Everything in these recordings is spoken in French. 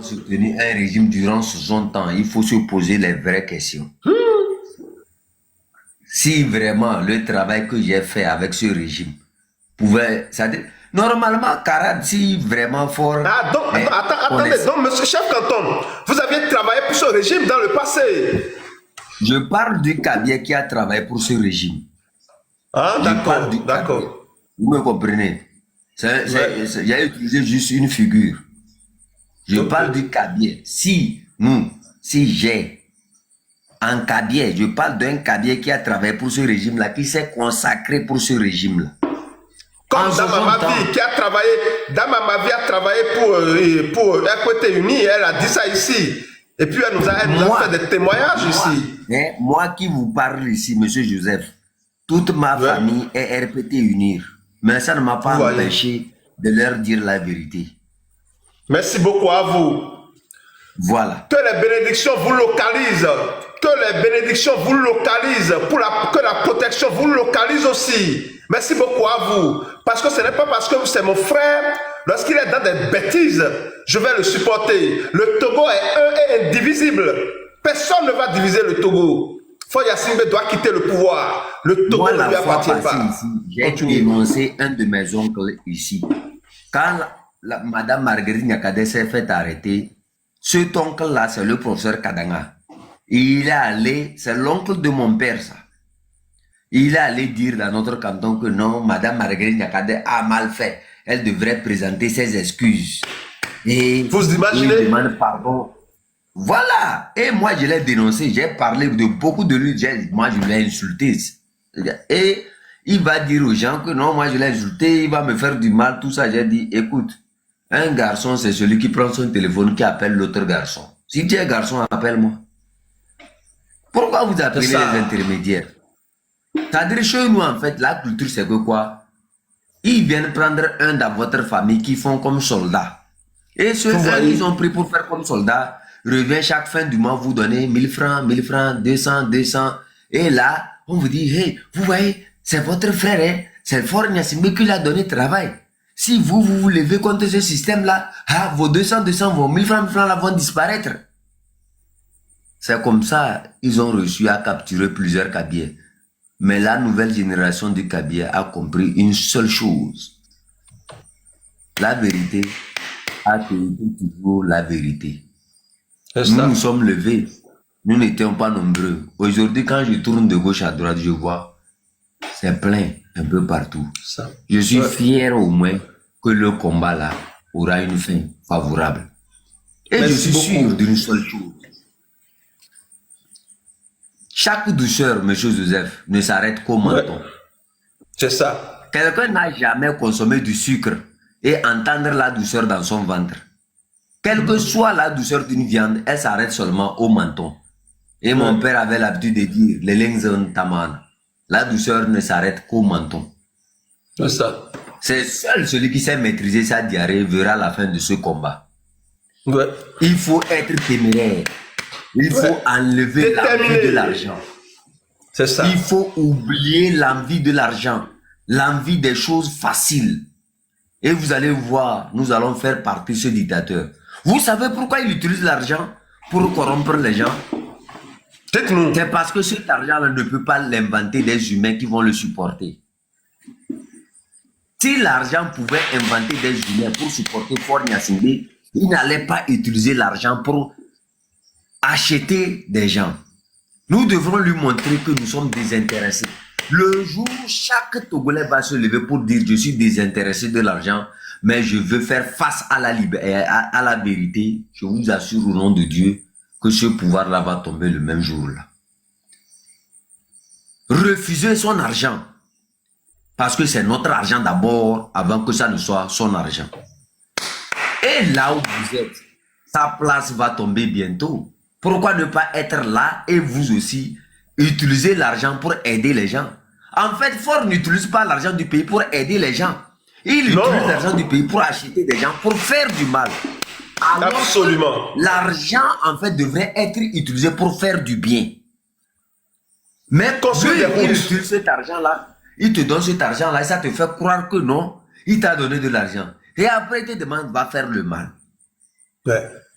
soutenir un régime durant 60 ans, il faut se poser les vraies questions. Si vraiment le travail que j'ai fait avec ce régime pouvait... Normalement, Karad, si vraiment fort... Ah, donc, attendez, donc, monsieur chef canton, vous aviez travaillé pour ce régime dans le passé. Je parle du Kabié qui a travaillé pour ce régime. Ah, d'accord, d'accord. Vous me comprenez? J'ai utilisé juste une figure. Je parle du Kabié. Si j'ai un Kabié, je parle d'un Kabié qui a travaillé pour ce régime-là, qui s'est consacré pour ce régime-là. Comme Dama Mavi qui a travaillé, Dama Mavi a travaillé pour RPT Uni, elle a dit ça ici. Et puis elle nous a fait des témoignages ici. Moi qui vous parle ici, monsieur Joseph, toute ma famille est RPT Unir. Mais ça ne m'a pas empêché de leur dire la vérité. Merci beaucoup à vous. Voilà. Que les bénédictions vous localisent. Que les bénédictions vous localisent. Que la protection vous localise aussi. Merci beaucoup à vous. Parce que ce n'est pas parce que c'est mon frère. Lorsqu'il est dans des bêtises, je vais le supporter. Le Togo est un et indivisible. Personne ne va diviser le Togo. Foya Simbe doit quitter le pouvoir. Le Togo ne lui appartient pas. J'ai dénoncé un de mes oncles ici. Quand Madame Marguerite Nyakade s'est fait arrêter, cet oncle-là, c'est le professeur Kadanga. Il est allé, c'est l'oncle de mon père, ça. Il est allé dire dans notre canton que non, Madame Marguerite Nyakade a mal fait. Elle devrait présenter ses excuses. Et vous imaginez? Il demande pardon. Voilà. Et moi, je l'ai dénoncé. J'ai parlé de beaucoup de lui. Moi, je l'ai insulté. Et il va dire aux gens que non, moi, je l'ai insulté. Il va me faire du mal, tout ça. J'ai dit, écoute, un garçon, c'est celui qui prend son téléphone, qui appelle l'autre garçon. Si tu es garçon, appelle-moi. Pourquoi vous appelez les intermédiaires? C'est-à-dire, chez nous, en fait, la culture, c'est que quoi? Ils viennent prendre un dans votre famille qui font comme soldats. Et ceux-là, ils ont pris pour faire comme soldats, revient chaque fin du mois, vous donner 1000 francs, 200. Et là, on vous dit, hey, vous voyez, c'est votre frère, hein? C'est le fort Niasimbe qui l'a donné travail. Si vous vous levez contre ce système-là, ah, vos 200, vos 1000 francs là vont disparaître. C'est comme ça, ils ont réussi à capturer plusieurs Kabiés. Mais la nouvelle génération de Kabié a compris une seule chose. La vérité a toujours la vérité. Nous nous sommes levés. Nous n'étions pas nombreux. Aujourd'hui, quand je tourne de gauche à droite, je vois, c'est plein un peu partout. Je suis fier au moins que le combat là aura une fin favorable. Et je suis sûr d'une seule chose. Chaque douceur, monsieur Joseph, ne s'arrête qu'au menton. C'est ça. Quelqu'un n'a jamais consommé du sucre et entendre la douceur dans son ventre. Quelle que soit la douceur d'une viande, elle s'arrête seulement au menton. Et mon père avait l'habitude de dire, les lengzon taman, la douceur ne s'arrête qu'au menton. C'est ça. C'est seul celui qui sait maîtriser sa diarrhée verra la fin de ce combat. Il faut être téméraire. Il faut enlever l'envie de l'argent. C'est ça. Il faut oublier l'envie de l'argent, l'envie des choses faciles. Et vous allez voir, nous allons faire partie de ce dictateur. Vous savez pourquoi il utilise l'argent pour corrompre les gens? Dites-nous. C'est parce que cet argent-là ne peut pas l'inventer des humains qui vont le supporter. Si l'argent pouvait inventer des humains pour supporter Fort Niasimbe, il n'allait pas utiliser l'argent pour acheter des gens. Nous devrons lui montrer que nous sommes désintéressés. Le jour où chaque Togolais va se lever pour dire je suis désintéressé de l'argent, mais je veux faire face à la vérité, je vous assure au nom de Dieu que ce pouvoir-là va tomber le même jour-là. Refuser son argent, parce que c'est notre argent d'abord, avant que ça ne soit son argent. Et là où vous êtes, sa place va tomber bientôt. Pourquoi ne pas être là et vous aussi utiliser l'argent pour aider les gens? En fait, Fort n'utilise pas l'argent du pays pour aider les gens. Il utilise l'argent du pays pour acheter des gens, pour faire du mal. Alors absolument. L'argent, en fait, devrait être utilisé pour faire du bien. Mais quand il utilise cet argent-là, il te donne cet argent-là et ça te fait croire que non, il t'a donné de l'argent. Et après, il te demande, va faire le mal.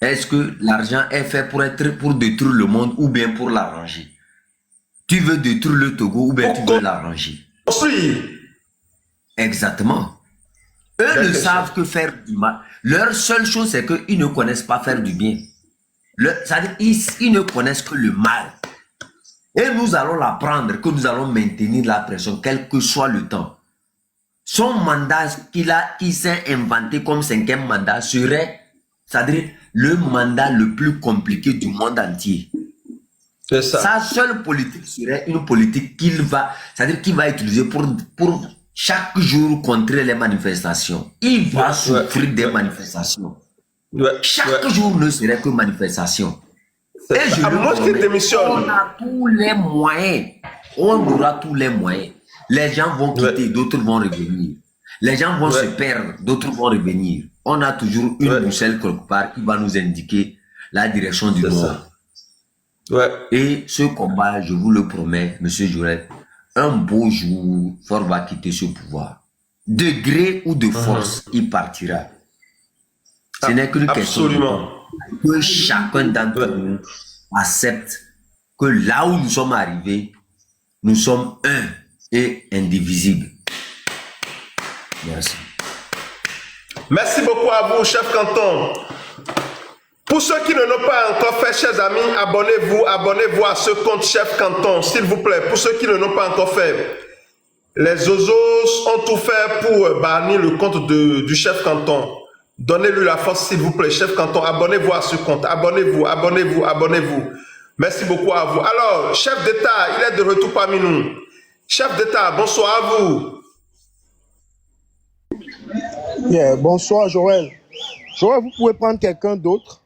Est-ce que l'argent est fait pour détruire le monde ou bien pour l'arranger? Tu veux détruire le Togo ou bien tu veux l'arranger? Construire. Exactement. Eux ne savent que faire du mal. Leur seule chose, c'est qu'ils ne connaissent pas faire du bien. C'est-à-dire ils ne connaissent que le mal. Et nous allons l'apprendre, que nous allons maintenir la pression, quel que soit le temps. Son mandat qu'il s'est inventé comme 5e mandat serait, c'est-à-dire le mandat le plus compliqué du monde entier. C'est ça. Sa seule politique serait une politique qu'il va utiliser pour chaque jour contrer les manifestations. Il va souffrir des manifestations. Chaque jour ne serait que manifestation. Et je on a tous les moyens. On aura tous les moyens. Les gens vont quitter, d'autres vont revenir. Les gens vont se perdre, d'autres vont revenir. On a toujours une boussole quelque part qui va nous indiquer la direction du nord. Et ce combat, je vous le promets, M. Joël, un beau jour, Fort va quitter ce pouvoir. De gré ou de force, il partira. Ce n'est qu'une question que chacun d'entre nous accepte que là où nous sommes arrivés, nous sommes un et indivisibles. Merci. Merci beaucoup à vous, chef canton. Pour ceux qui ne l'ont pas encore fait, chers amis, abonnez-vous à ce compte chef canton, s'il vous plaît. Pour ceux qui ne l'ont pas encore fait, les Ozos ont tout fait pour bannir le compte du chef canton. Donnez-lui la force, s'il vous plaît, chef canton. Abonnez-vous à ce compte. Abonnez-vous. Merci beaucoup à vous. Alors, chef d'État, il est de retour parmi nous. Chef d'État, bonsoir à vous. Yeah, bonsoir, Joël. Joël, vous pouvez prendre quelqu'un d'autre.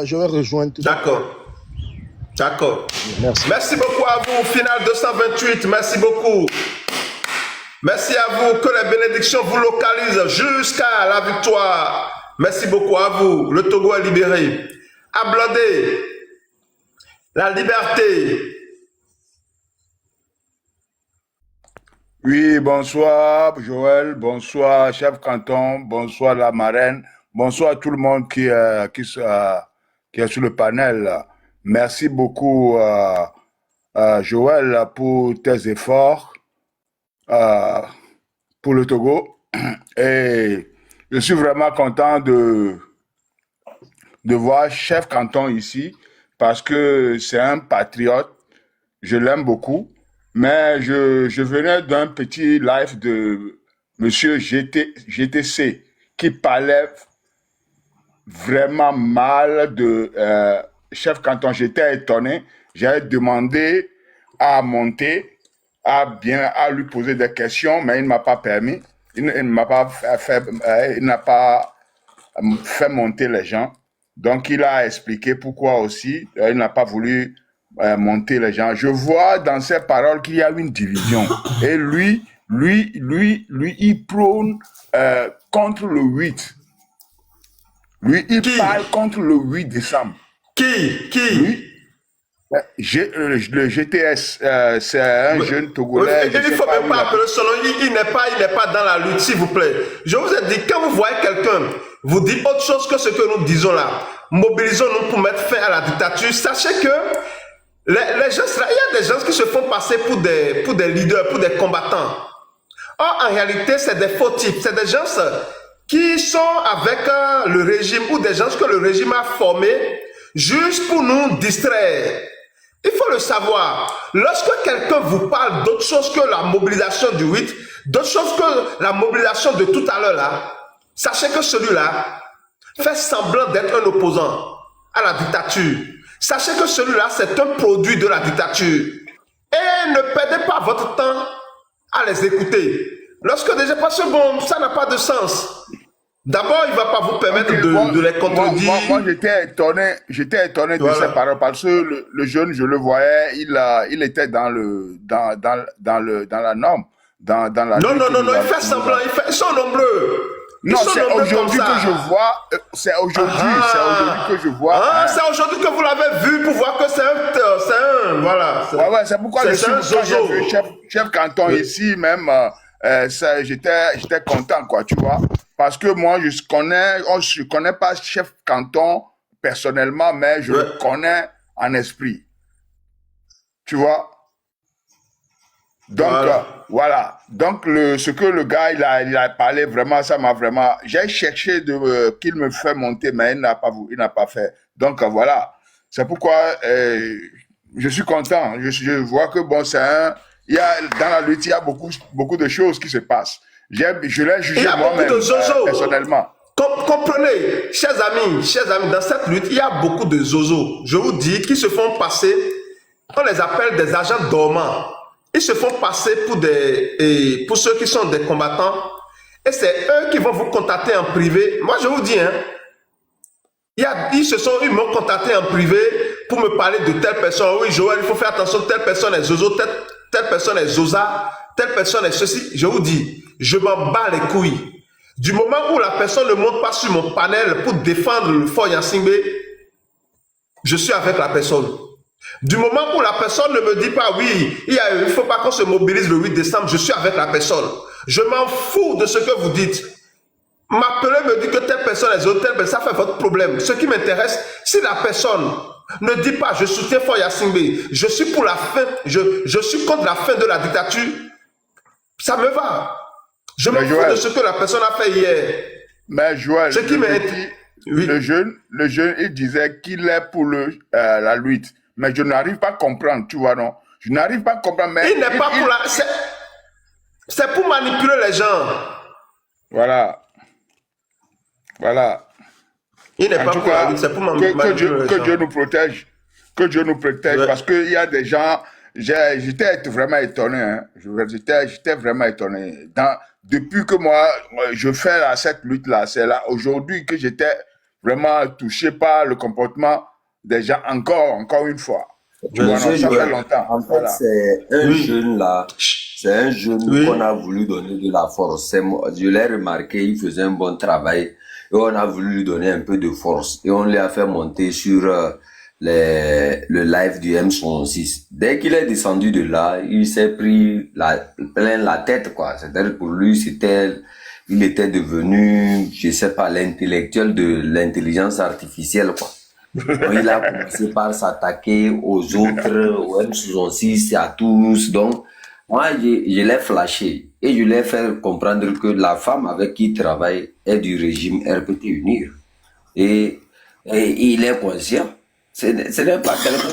Je vais rejoindre tout. D'accord. Merci beaucoup à vous. Final 228. Merci beaucoup. Merci à vous. Que les bénédictions vous localisent jusqu'à la victoire. Merci beaucoup à vous. Le Togo est libéré. Applaudez la liberté. Oui, bonsoir Joël, bonsoir chef canton, bonsoir la marraine, bonsoir tout le monde qui est sur le panel. Merci beaucoup Joël pour tes efforts pour le Togo. Et je suis vraiment content de voir chef canton ici parce que c'est un patriote, je l'aime beaucoup. Mais je venais d'un petit live de Monsieur GTC qui parlait vraiment mal de chef canton. J'étais étonné. J'ai demandé à monter, à lui poser des questions, mais il ne m'a pas permis. Il n'a pas fait monter les gens. Donc, il a expliqué pourquoi aussi il n'a pas voulu monter les gens. Je vois dans ses paroles qu'il y a une division. Et lui, il prône contre le 8. Lui, il parle contre le 8 décembre. Qui Lui, le GTS, c'est un jeune Togolais. Il ne faut même pas appeler son nom. Il n'est pas dans la lutte, s'il vous plaît. Je vous ai dit, quand vous voyez quelqu'un vous dit autre chose que ce que nous disons là, mobilisons-nous pour mettre fin à la dictature. Sachez que les gens, il y a des gens qui se font passer pour des leaders, pour des combattants. Or, en réalité, c'est des faux types. C'est des gens qui sont avec le régime ou des gens que le régime a formés juste pour nous distraire. Il faut le savoir. Lorsque quelqu'un vous parle d'autre chose que la mobilisation du 8, d'autre chose que la mobilisation de tout à l'heure là, sachez que celui-là fait semblant d'être un opposant à la dictature. Sachez que celui-là, c'est un produit de la dictature. Et ne perdez pas votre temps à les écouter. Lorsque déjà, parce que bon, ça n'a pas de sens. D'abord, il ne va pas vous permettre de les contredire. Moi j'étais étonné de ces paroles parce que le jeune, je le voyais, il était dans la norme. Non, il fait semblant, ils sont nombreux. Non, c'est aujourd'hui que je vois. C'est aujourd'hui que je vois. C'est aujourd'hui que vous l'avez vu pour voir que c'est un voilà. Ouais, c'est pourquoi j'ai vu chef canton ici même. J'étais content, quoi, tu vois. Parce que moi, je connais pas chef canton personnellement, mais je le connais en esprit. Tu vois? Donc, voilà. Donc, ce que le gars, il a parlé, vraiment, ça m'a vraiment... J'ai cherché qu'il me fait monter, mais il n'a pas fait. Donc, voilà. C'est pourquoi je suis content. Je vois que, bon, dans la lutte, il y a beaucoup de choses qui se passent. Je l'ai jugé moi-même, personnellement. Comprenez, chers amis, dans cette lutte, il y a beaucoup de zozos, je vous dis, qui se font passer, on les appelle des agents dormants. Ils se font passer pour ceux qui sont des combattants, et c'est eux qui vont vous contacter en privé. Moi, je vous dis, hein, ils m'ont contacté en privé pour me parler de telle personne. Oui, Joël, il faut faire attention, telle personne est zozo, telle personne est zoza, telle personne est ceci. Je vous dis, je m'en bats les couilles. Du moment où la personne ne monte pas sur mon panel pour défendre le fort Yansingbe, je suis avec la personne. Du moment où la personne ne me dit pas, oui, il ne faut pas qu'on se mobilise le 8 décembre, je suis avec la personne. Je m'en fous de ce que vous dites. M'appeler me dit que telle personne est autre, ça fait votre problème. Ce qui m'intéresse, si la personne ne dit pas, je soutiens fort Yansingbe, je suis pour la fin, je suis contre la fin de la dictature, ça me va. Je me fous de ce que la personne a fait hier. Mais Joël, ce qui le jeune, il disait qu'il est pour la lutte. Mais je n'arrive pas à comprendre, tu vois, non? Je n'arrive pas à comprendre. Mais il n'est pas pour la... C'est pour manipuler les gens. Voilà. Voilà. Il n'est pas pour la lutte, c'est pour manipuler les gens. Que Dieu nous protège. Que Dieu nous protège. Parce qu'il y a des gens... J'étais vraiment étonné. Hein. J'étais vraiment étonné. Depuis que moi, je fais cette lutte-là, c'est là aujourd'hui que j'étais vraiment touché par le comportement des gens, encore une fois. Tu vois, non, ça fait longtemps. En fait, c'est un jeune là, c'est un jeune qu'on a voulu donner de la force. Je l'ai remarqué, il faisait un bon travail et on a voulu lui donner un peu de force et on lui a fait monter sur le live du M66. Dès qu'il est descendu de là, il s'est pris plein la tête, quoi. C'est-à-dire pour lui, il était devenu, je sais pas, l'intellectuel de l'intelligence artificielle, quoi. Donc, il a commencé par s'attaquer aux autres, au M66 et à tous. Donc, moi, je l'ai flashé et je l'ai fait comprendre que la femme avec qui il travaille est du régime RPT Unir. Et il est conscient. Ce n'est pas quelqu'un.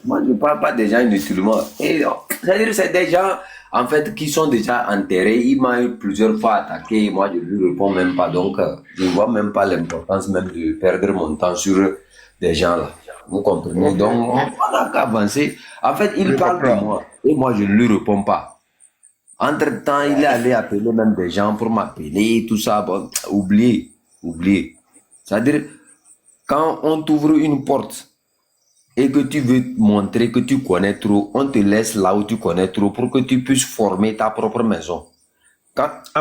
Moi, je ne parle pas des gens inutilement. C'est-à-dire, c'est des gens, en fait, qui sont déjà enterrés. Il m'a plusieurs fois attaqué. Moi, je ne lui réponds même pas. Donc, je ne vois même pas l'importance même de perdre mon temps sur des gens là. Vous comprenez? Donc, on n'a qu'à avancer. En fait, il parle de moi. Et moi, je ne lui réponds pas. Entre-temps, il est allé appeler même des gens pour m'appeler, tout ça. Bon, oubliez. C'est-à-dire, quand on t'ouvre une porte et que tu veux montrer que tu connais trop, on te laisse là où tu connais trop pour que tu puisses former ta propre maison.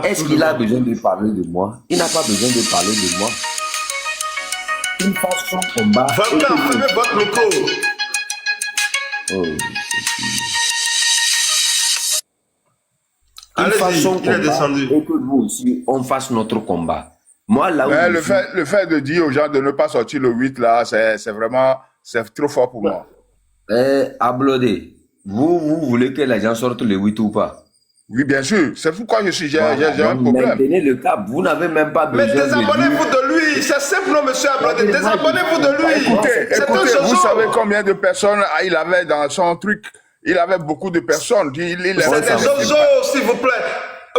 Est-ce qu'il a besoin de parler de moi? Il n'a pas besoin de parler de moi. Il fasse son combat. Fermez votre micro. Il fasse son combat et que nous aussi, on fasse notre combat. Moi, là où le fait de dire aux gens de ne pas sortir le 8, là, c'est vraiment, c'est trop fort pour moi. Ablodé, vous voulez que les gens sortent le 8 ou pas? Oui, bien sûr. C'est pourquoi j'ai un problème. Maintenez le cap. Vous n'avez même pas besoin de... Mais désabonnez-vous de lui. C'est simple, non, monsieur Ablodé. Désabonnez-vous de lui. Écoutez, vous savez combien de personnes il avait dans son truc? Il avait beaucoup de personnes. C'est des zozos, s'il vous plaît.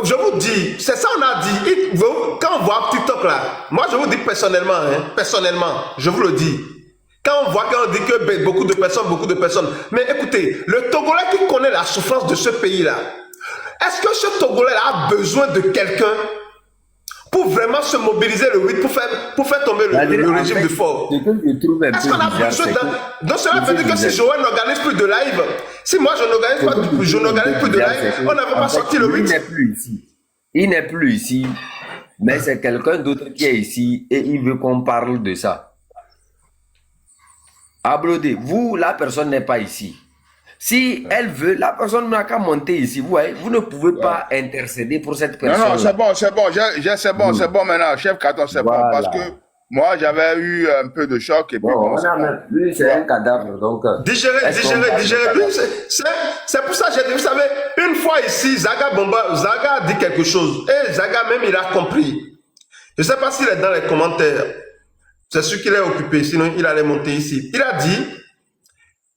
Je vous dis, c'est ça on a dit. Quand on voit TikTok là, moi je vous dis personnellement, je vous le dis. Quand on voit qu'on dit que beaucoup de personnes. Mais écoutez, le Togolais qui connaît la souffrance de ce pays-là, est-ce que ce Togolais a besoin de quelqu'un pour vraiment se mobiliser le 8 pour faire tomber le régime du fort? Est-ce qu'on a besoin donc cela veut dire que si Joël n'organise plus de live, si moi je n'organise plus de live, on n'avait pas sorti le 8. Il n'est plus ici, mais c'est quelqu'un d'autre qui est ici et il veut qu'on parle de ça. Ablodé, vous, la personne n'est pas ici. Si elle veut, la personne n'a qu'à monter ici. Vous voyez, vous ne pouvez pas intercéder pour cette personne. Non, c'est bon. C'est bon maintenant, chef Katon, c'est bon. Parce que Moi, j'avais eu un peu de choc et puis Bon, bon, on a même, lui, c'est un cadavre, donc. Digérer. Lui, c'est pour ça que j'ai dit, vous savez, une fois ici, Zaga a dit quelque chose. Et Zaga même, il a compris. Je ne sais pas s'il est dans les commentaires. C'est sûr qu'il est occupé, sinon il allait monter ici. Il a dit,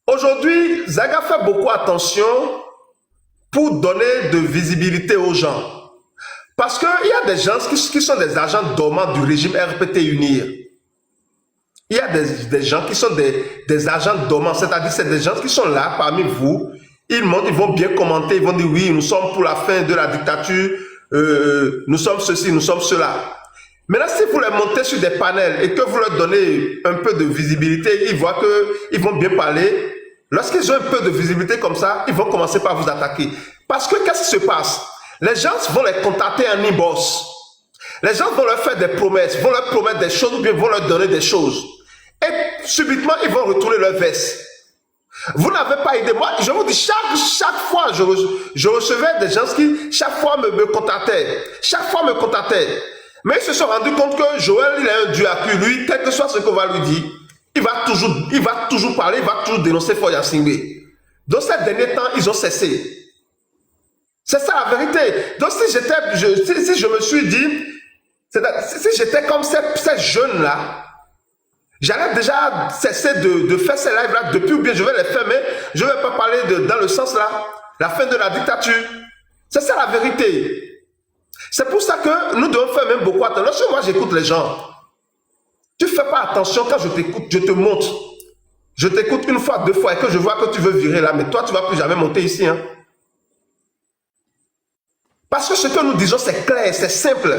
aujourd'hui, Zaga fait beaucoup attention pour donner de visibilité aux gens. Parce qu'il y a des gens qui sont des agents dormants du régime RPT Unir. Il y a des gens qui sont des agents dormants, c'est-à-dire c'est des gens qui sont là parmi vous. Ils vont bien commenter, ils vont dire oui, nous sommes pour la fin de la dictature, nous sommes ceci, nous sommes cela. Maintenant, si vous les montez sur des panels et que vous leur donnez un peu de visibilité, ils voient qu'ils vont bien parler. Lorsqu'ils ont un peu de visibilité comme ça, ils vont commencer par vous attaquer. Parce que qu'est-ce qui se passe? Les gens vont les contacter en inbox. Les gens vont leur faire des promesses, vont leur promettre des choses ou bien vont leur donner des choses. Et subitement, ils vont retourner leur veste. Vous n'avez pas idée. Moi, je vous dis, chaque fois, je recevais des gens qui, chaque fois, me contactaient. Chaque fois, me contactaient. Mais ils se sont rendus compte que Joël, il a un Dieu à cul. Lui, quel que soit ce qu'on va lui dire, il va toujours parler, il va toujours dénoncer Foya Singbe. Dans ces derniers temps, ils ont cessé. C'est ça la vérité. Donc si je me suis dit, si j'étais comme ces jeunes-là, j'allais déjà cesser de faire ces lives-là depuis, ou bien je vais les faire, mais je ne vais pas parler dans le sens là, la fin de la dictature. C'est ça la vérité. C'est pour ça que nous devons faire même beaucoup attention. Lorsque moi j'écoute les gens, tu ne fais pas attention quand je t'écoute, je te montre. Je t'écoute une fois, deux fois et que je vois que tu veux virer là, mais toi tu ne vas plus jamais monter ici. Hein. Parce que ce que nous disons, c'est clair, c'est simple.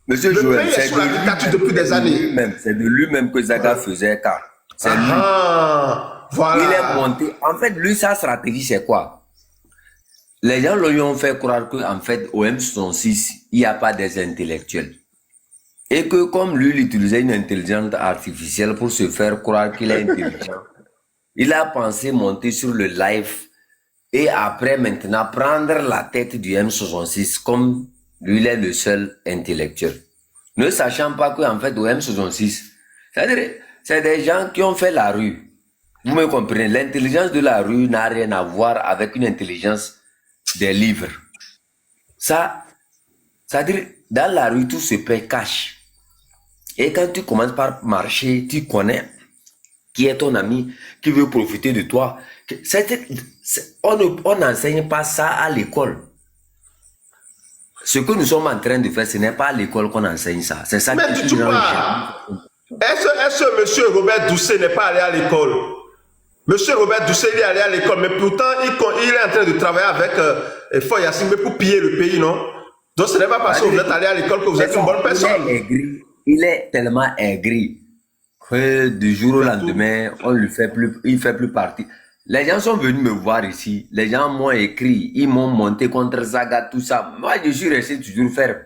Monsieur le Joël, pays est sous la dictature depuis des années. C'est de lui-même que Zaga faisait cas. C'est lui. Voilà. Il est monté. En fait, lui, sa stratégie, c'est quoi? Les gens lui ont fait croire qu'en fait, au M66, il n'y a pas des intellectuels. Et que comme lui, il utilisait une intelligence artificielle pour se faire croire qu'il est intelligent, il a pensé monter sur le live et après, maintenant, prendre la tête du M66 comme lui, il est le seul intellectuel. Ne sachant pas qu'en fait, au M66, c'est-à-dire, c'est des gens qui ont fait la rue. Vous me comprenez? L'intelligence de la rue n'a rien à voir avec une intelligence des livres. Ça, c'est-à-dire, dans la rue, tout se paie cash. Et quand tu commences par marcher, tu connais qui est ton ami, qui veut profiter de toi. On n'enseigne pas ça à l'école. Ce que nous sommes en train de faire, ce n'est pas à l'école qu'on enseigne ça. C'est ça mais qui tu pas. Est-ce que monsieur Robert Doucet n'est pas allé à l'école? Monsieur Robert Doucet, il est allé à l'école, mais pourtant, il est en train de travailler avec Foya Singbe pour piller le pays, non? Donc, ce n'est pas parce que vous êtes allé à l'école que vous êtes une bonne personne. Il est tellement aigri que du jour au lendemain, il fait plus partie. Les gens sont venus me voir ici. Les gens m'ont écrit. Ils m'ont monté contre Zaga, tout ça. Moi, je suis resté toujours ferme.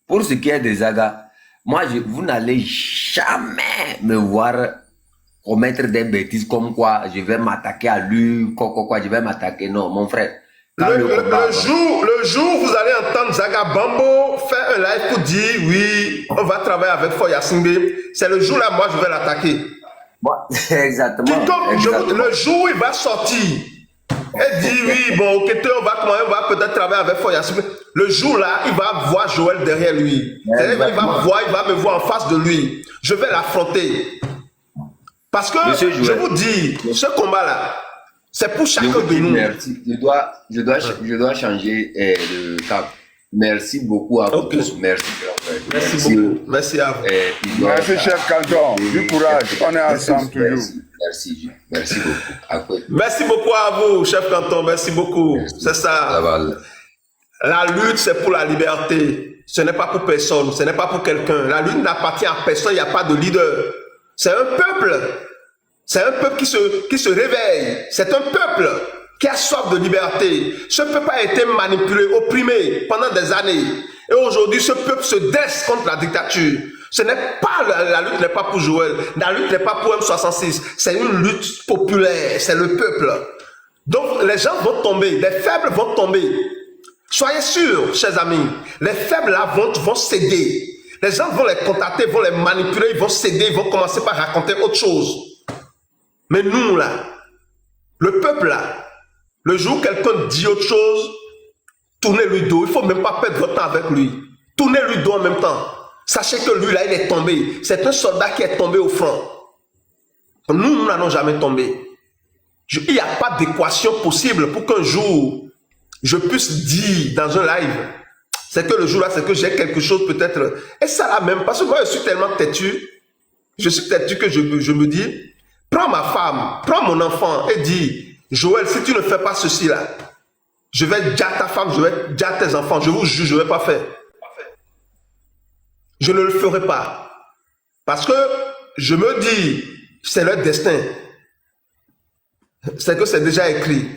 Pour ce qui est de Zaga, moi, vous n'allez jamais me voir commettre des bêtises comme quoi je vais m'attaquer à lui, quoi, je vais m'attaquer. Non, mon frère. Le jour où vous allez entendre Zaga Bambo faire un live pour dire oui, on va travailler avec Foya Singbe, c'est le jour-là, moi, je vais l'attaquer. Bon, exactement. Le jour où il va sortir et dire oui, bon, ok, on va peut-être travailler avec Foya Singbe. Le jour-là, il va voir Joël derrière lui. Il va me voir en face de lui. Je vais l'affronter. Parce que, je vous dis, ce combat-là, c'est pour chacun de nous. Merci. Je dois changer de cap. Merci beaucoup à vous tous. Merci. Merci beaucoup. Merci à vous. Merci, chef Canton. Du courage. On est ensemble toujours. Merci beaucoup. Merci beaucoup à vous, chef Canton. Merci beaucoup. C'est ça. La lutte, c'est pour la liberté. Ce n'est pas pour personne. Ce n'est pas pour quelqu'un. La lutte n'appartient à personne. Il n'y a pas de leader. C'est un peuple. C'est un peuple qui se réveille. C'est un peuple qui a soif de liberté. Ce peuple a été manipulé, opprimé pendant des années. Et aujourd'hui, ce peuple se dresse contre la dictature. Ce n'est pas, la lutte n'est pas pour Joël. La lutte n'est pas pour M66. C'est une lutte populaire. C'est le peuple. Donc, les gens vont tomber. Les faibles vont tomber. Soyez sûrs, chers amis. Les faibles là vont céder. Les gens vont les contacter, vont les manipuler, ils vont céder, ils vont commencer par raconter autre chose. Mais nous, là, le peuple, là, le jour où quelqu'un dit autre chose, tournez-lui dos. Il ne faut même pas perdre votre temps avec lui. Tournez-lui dos en même temps. Sachez que lui, là, il est tombé. C'est un soldat qui est tombé au front. Nous n'allons jamais tomber. Il n'y a pas d'équation possible pour qu'un jour, je puisse dire dans un live, c'est que le jour-là, c'est que j'ai quelque chose peut-être. Et ça là même, parce que moi, je suis tellement têtu. Je suis têtu que je me dis, prends ma femme, prends mon enfant et dis, Joël, si tu ne fais pas ceci là, je vais dire à ta femme, je vais dire à tes enfants, je vous jure, je ne vais pas faire. Je ne le ferai pas. Parce que je me dis, c'est leur destin. C'est que c'est déjà écrit.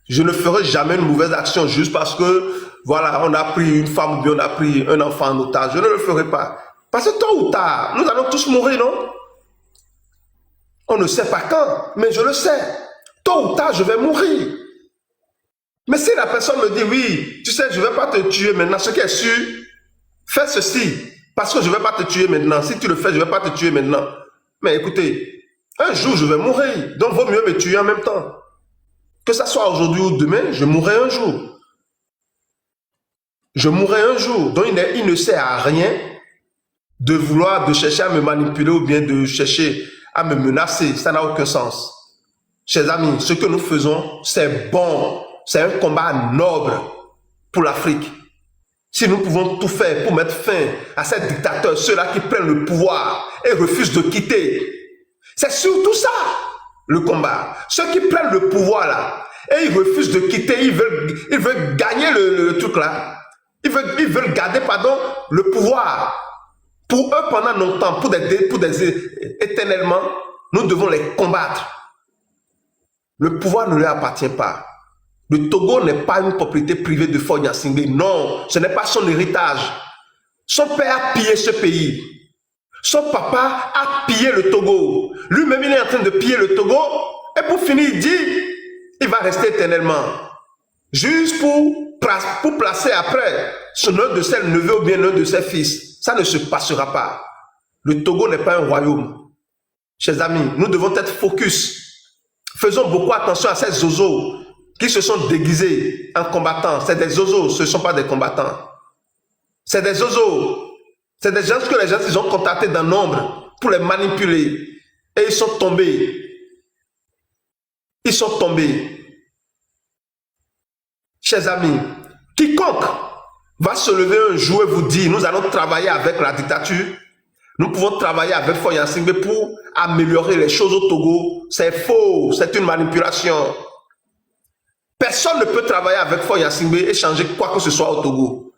Je ne ferai jamais une mauvaise action juste parce que, voilà, on a pris une femme ou bien on a pris un enfant en otage. Je ne le ferai pas. Parce que tôt ou tard, nous allons tous mourir, non? On ne sait pas quand, mais je le sais. Tôt ou tard, je vais mourir. Mais si la personne me dit, oui, tu sais, je ne vais pas te tuer maintenant, ce qui est sûr, fais ceci, parce que je ne vais pas te tuer maintenant. Si tu le fais, je ne vais pas te tuer maintenant. Mais écoutez, un jour, je vais mourir. Donc, il vaut mieux me tuer en même temps. Que ça soit aujourd'hui ou demain, je mourrai un jour. Je mourrai un jour. Donc, il ne sert à rien de vouloir, de chercher à me manipuler ou bien de chercher à me menacer. Ça n'a aucun sens. Chers amis, ce que nous faisons, c'est bon. C'est un combat noble pour l'Afrique. Si nous pouvons tout faire pour mettre fin à ces dictateurs, ceux-là qui prennent le pouvoir et refusent de quitter, c'est surtout ça le combat. Ceux qui prennent le pouvoir là et ils refusent de quitter, ils veulent gagner le truc là. Ils veulent garder, pardon, le pouvoir pour eux pendant longtemps, pour des éternellement. Nous devons les combattre. Le pouvoir ne leur appartient pas. Le Togo n'est pas une propriété privée de Faure Gnassingbé. Non, ce n'est pas son héritage. Son père a pillé ce pays. Son papa a pillé le Togo. Lui-même, il est en train de piller le Togo. Et pour finir, il dit, il va rester éternellement. Juste pour placer après l'un de ses neveux ou bien l'un de ses fils. Ça ne se passera pas. Le Togo n'est pas un royaume. Chers amis, nous devons être focus. Faisons beaucoup attention à ces zozos qui se sont déguisés en combattants. C'est des zozos, ce ne sont pas des combattants. C'est des zozos. C'est des gens que les gens ils ont contactés dans nombre pour les manipuler. Et ils sont tombés. Ils sont tombés. Chers amis, quiconque va se lever un jour et vous dire, nous allons travailler avec la dictature, nous pouvons travailler avec Faure Gnassingbé pour améliorer les choses au Togo, c'est faux, c'est une manipulation. Personne ne peut travailler avec Faure Gnassingbé et changer quoi que ce soit au Togo.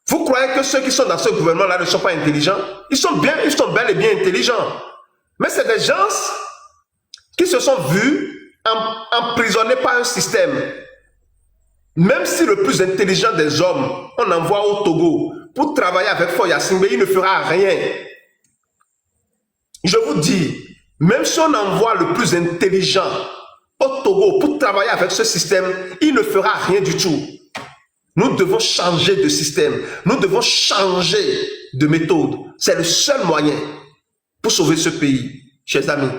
Vous croyez que ceux qui sont dans ce gouvernement-là ne sont pas intelligents? Ils sont bel et bien intelligents. Mais c'est des gens qui se sont vus emprisonnés par un système. Même si le plus intelligent des hommes, on envoie au Togo pour travailler avec Faure Gnassingbé, il ne fera rien. Je vous dis, même si on envoie le plus intelligent au Togo pour travailler avec ce système, il ne fera rien du tout. Nous devons changer de système. Nous devons changer de méthode. C'est le seul moyen pour sauver ce pays, chers amis.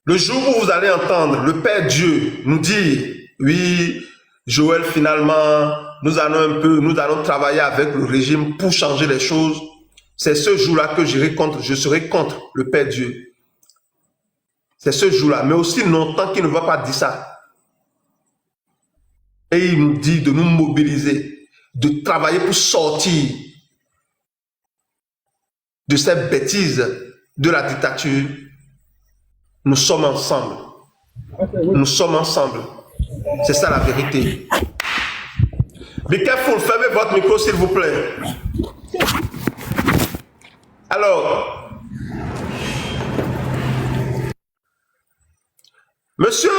Le jour où vous allez entendre le Père Dieu nous dire, oui, Joël, finalement, nous allons travailler avec le régime pour changer les choses. C'est ce jour-là que je serai contre le Père Dieu. C'est ce jour-là. Mais aussi longtemps qu'il ne va pas dire ça. Et il nous dit de nous mobiliser, de travailler pour sortir de cette bêtise de la dictature. Nous sommes ensemble. Nous sommes ensemble. C'est ça la vérité. Be careful, fermez votre micro s'il vous plaît. Alors, monsieur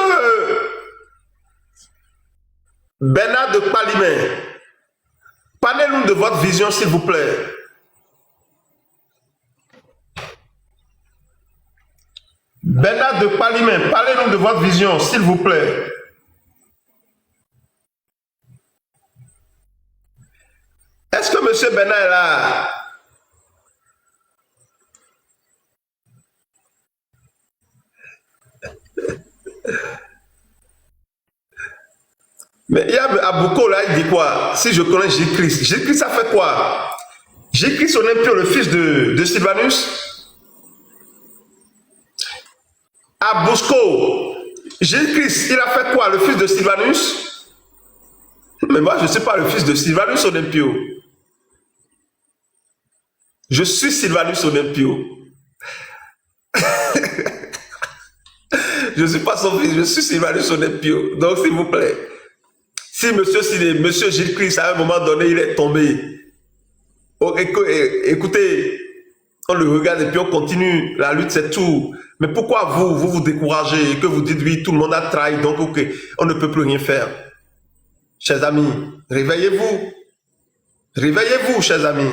Bernard de Palimé, parlez-nous de votre vision s'il vous plaît. Bernard de Palimé, parlez-nous de votre vision s'il vous plaît. Est-ce que monsieur Bernard est là. Mais il y a Abouko là, il dit quoi? Si je connais Jésus-Christ. Jésus-Christ, ça fait quoi? Jésus-Christ Olympio, le fils de Sylvanus. Abousko. Jésus-Christ, il a fait quoi? Le fils de Sylvanus? Mais moi, je ne suis pas le fils de Sylvanus Olympio. Je suis Sylvanus Olympio. Je ne suis pas son fils, je suis Sylvanus Olympio. Donc, s'il vous plaît, si monsieur Jésus-Christ, à un moment donné, il est tombé, écoutez, on le regarde et puis on continue. La lutte, c'est tout. Mais pourquoi vous découragez et que vous dites, oui, tout le monde a trahi, donc ok, on ne peut plus rien faire. Chers amis, réveillez-vous. Réveillez-vous, chers amis.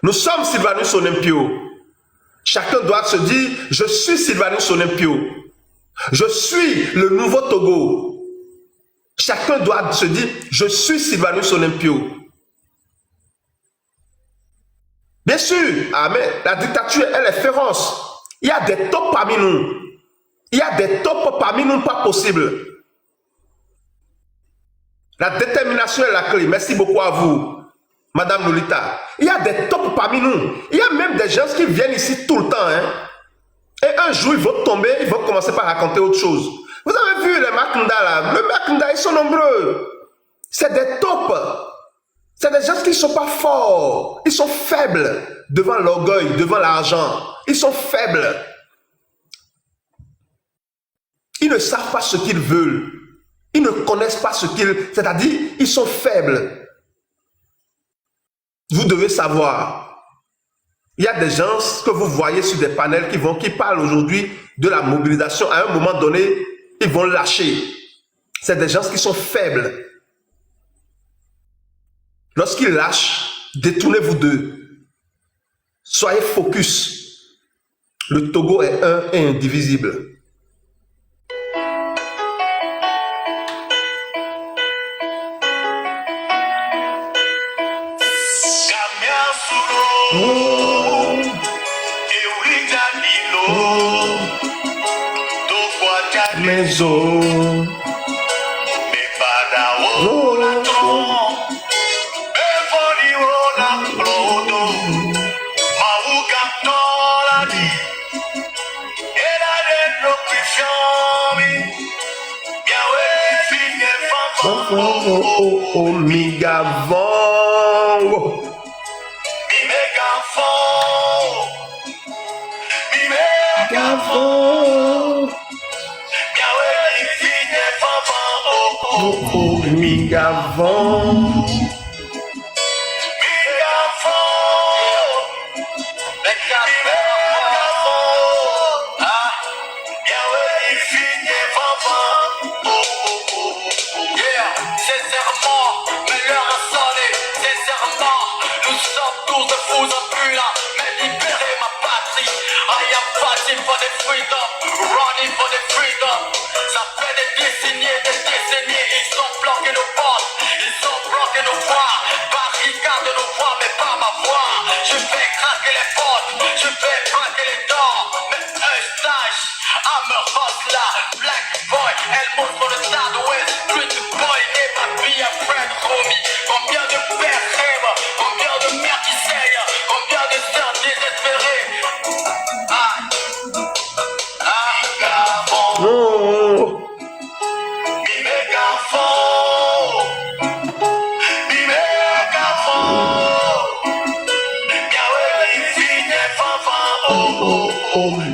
Nous sommes Sylvanus Olympio. Chacun doit se dire, je suis Sylvanus Olympio. Je suis le nouveau Togo. Chacun doit se dire, je suis Sylvanus Olympio. Bien sûr, amen, la dictature, elle est féroce. Il y a des taupes parmi nous. Il y a des taupes parmi nous, pas possible. La détermination est la clé. Merci beaucoup à vous, Madame Lolita. Il y a des taupes parmi nous. Il y a même des gens qui viennent ici tout le temps. Hein. Et un jour, ils vont tomber, ils vont commencer par raconter autre chose. Vous avez vu les Makunda là? Les Makunda, ils sont nombreux. C'est des taupes. C'est des gens qui ne sont pas forts. Ils sont faibles devant l'orgueil, devant l'argent. Ils sont faibles. Ils ne savent pas ce qu'ils veulent. Ils ne connaissent pas ce qu'ils... C'est-à-dire, ils sont faibles. Vous devez savoir. Il y a des gens que vous voyez sur des panels qui parlent aujourd'hui de la mobilisation. À un moment donné, ils vont lâcher. C'est des gens qui sont faibles. Lorsqu'ils lâchent, détournez-vous d'eux. Soyez focus. Le Togo est un et indivisible. Maison. Oh, migavon. Oh, migavon.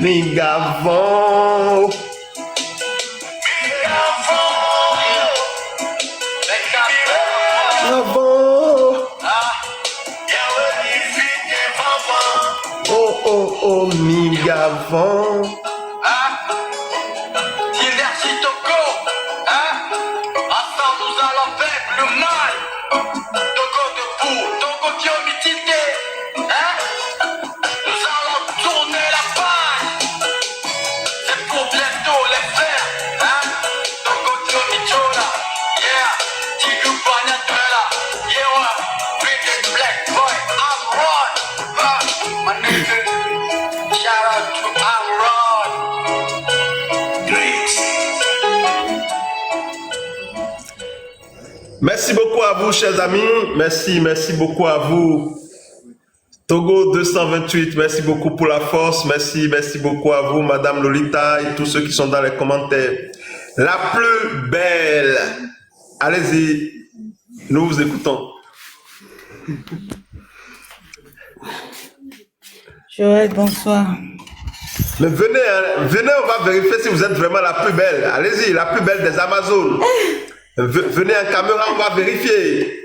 Migavon. Oh, migavon. Synergie Togo, ensemble nous allons vaincre le mal. Togo debout, Togo diomité, nous allons tourner la page. C'est pour bientôt les frères, Merci beaucoup à vous, chers amis. Merci beaucoup à vous. Togo 228, merci beaucoup pour la force. Merci beaucoup à vous, Madame Lolita et tous ceux qui sont dans les commentaires. La plus belle. Allez-y, nous vous écoutons. Joël, bonsoir. Mais venez, hein, venez, on va vérifier si vous êtes vraiment la plus belle. Allez-y, la plus belle des Amazones. Venez en caméra, on va vérifier.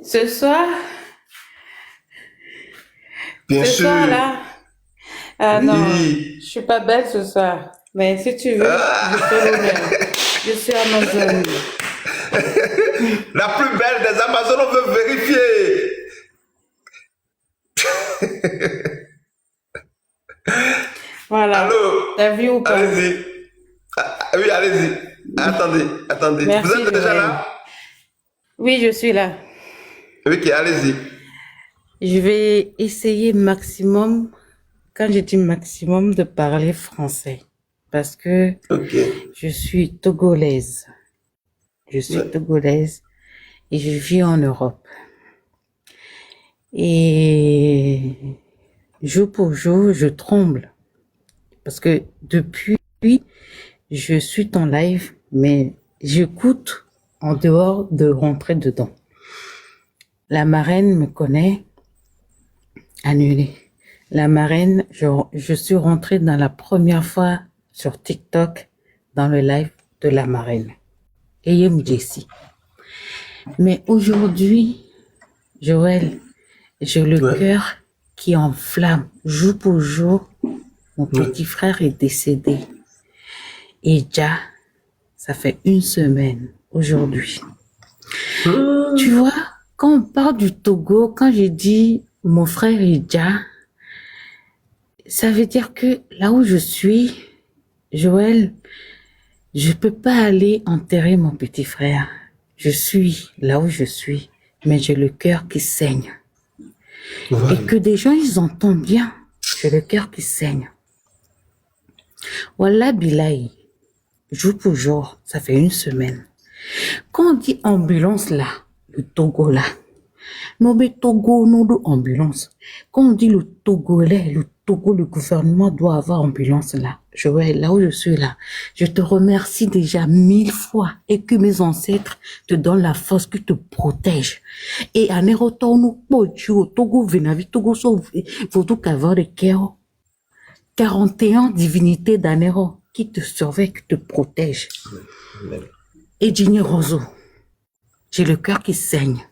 Ce soir, Bien ce sûr. soir là. Ah Oui. non, je suis pas belle ce soir. Mais si tu veux, je fais l'honneur. Je suis Amazone. La plus belle des Amazones, on veut vérifier. Voilà. Allô? T'as vu ou pas? Allez-y. Oui, allez-y. Attendez. Merci, Vous êtes déjà Joël. là? Oui, je suis là. Ok, allez-y. Je vais essayer maximum, quand je dis maximum, de parler français. Parce que Ok. je suis togolaise. Je suis togolaise et je vis en Europe. Et jour pour jour, je tremble. Parce que depuis, je suis en live, mais j'écoute en dehors de rentrer dedans. La marraine me connaît, annulée. La marraine, je suis rentrée dans la première fois sur TikTok dans le live de la marraine. Et Jessie. Mais aujourd'hui, Joël, j'ai le cœur qui enflamme jour pour jour. Mon petit frère est décédé. Et déjà, ça fait 1 semaine aujourd'hui. Tu vois, quand on parle du Togo, quand j'ai dit mon frère est déjà, ça veut dire que là où je suis, Joël, je peux pas aller enterrer mon petit frère. Je suis là où je suis, mais j'ai le cœur qui saigne. Et que des gens, ils entendent bien. J'ai le cœur qui saigne. Wallah billahi, jour pour jour, ça fait 1 semaine. Quand on dit ambulance là, le Togo là, nous mais Togo, nous de ambulance. Quand on dit le Togolais, le Togo, le gouvernement doit avoir ambulance là. Joël, là où je suis là, je te remercie déjà 1000 fois et que mes ancêtres te donnent la force, qui te protègent. Et en retour, nous, Togo, Venavi, Togo, Vodou, Kavor, de Keo, 41 divinités d'Anero qui te surveillent, qui te protègent. Et Djigné Rozo, j'ai le cœur qui saigne.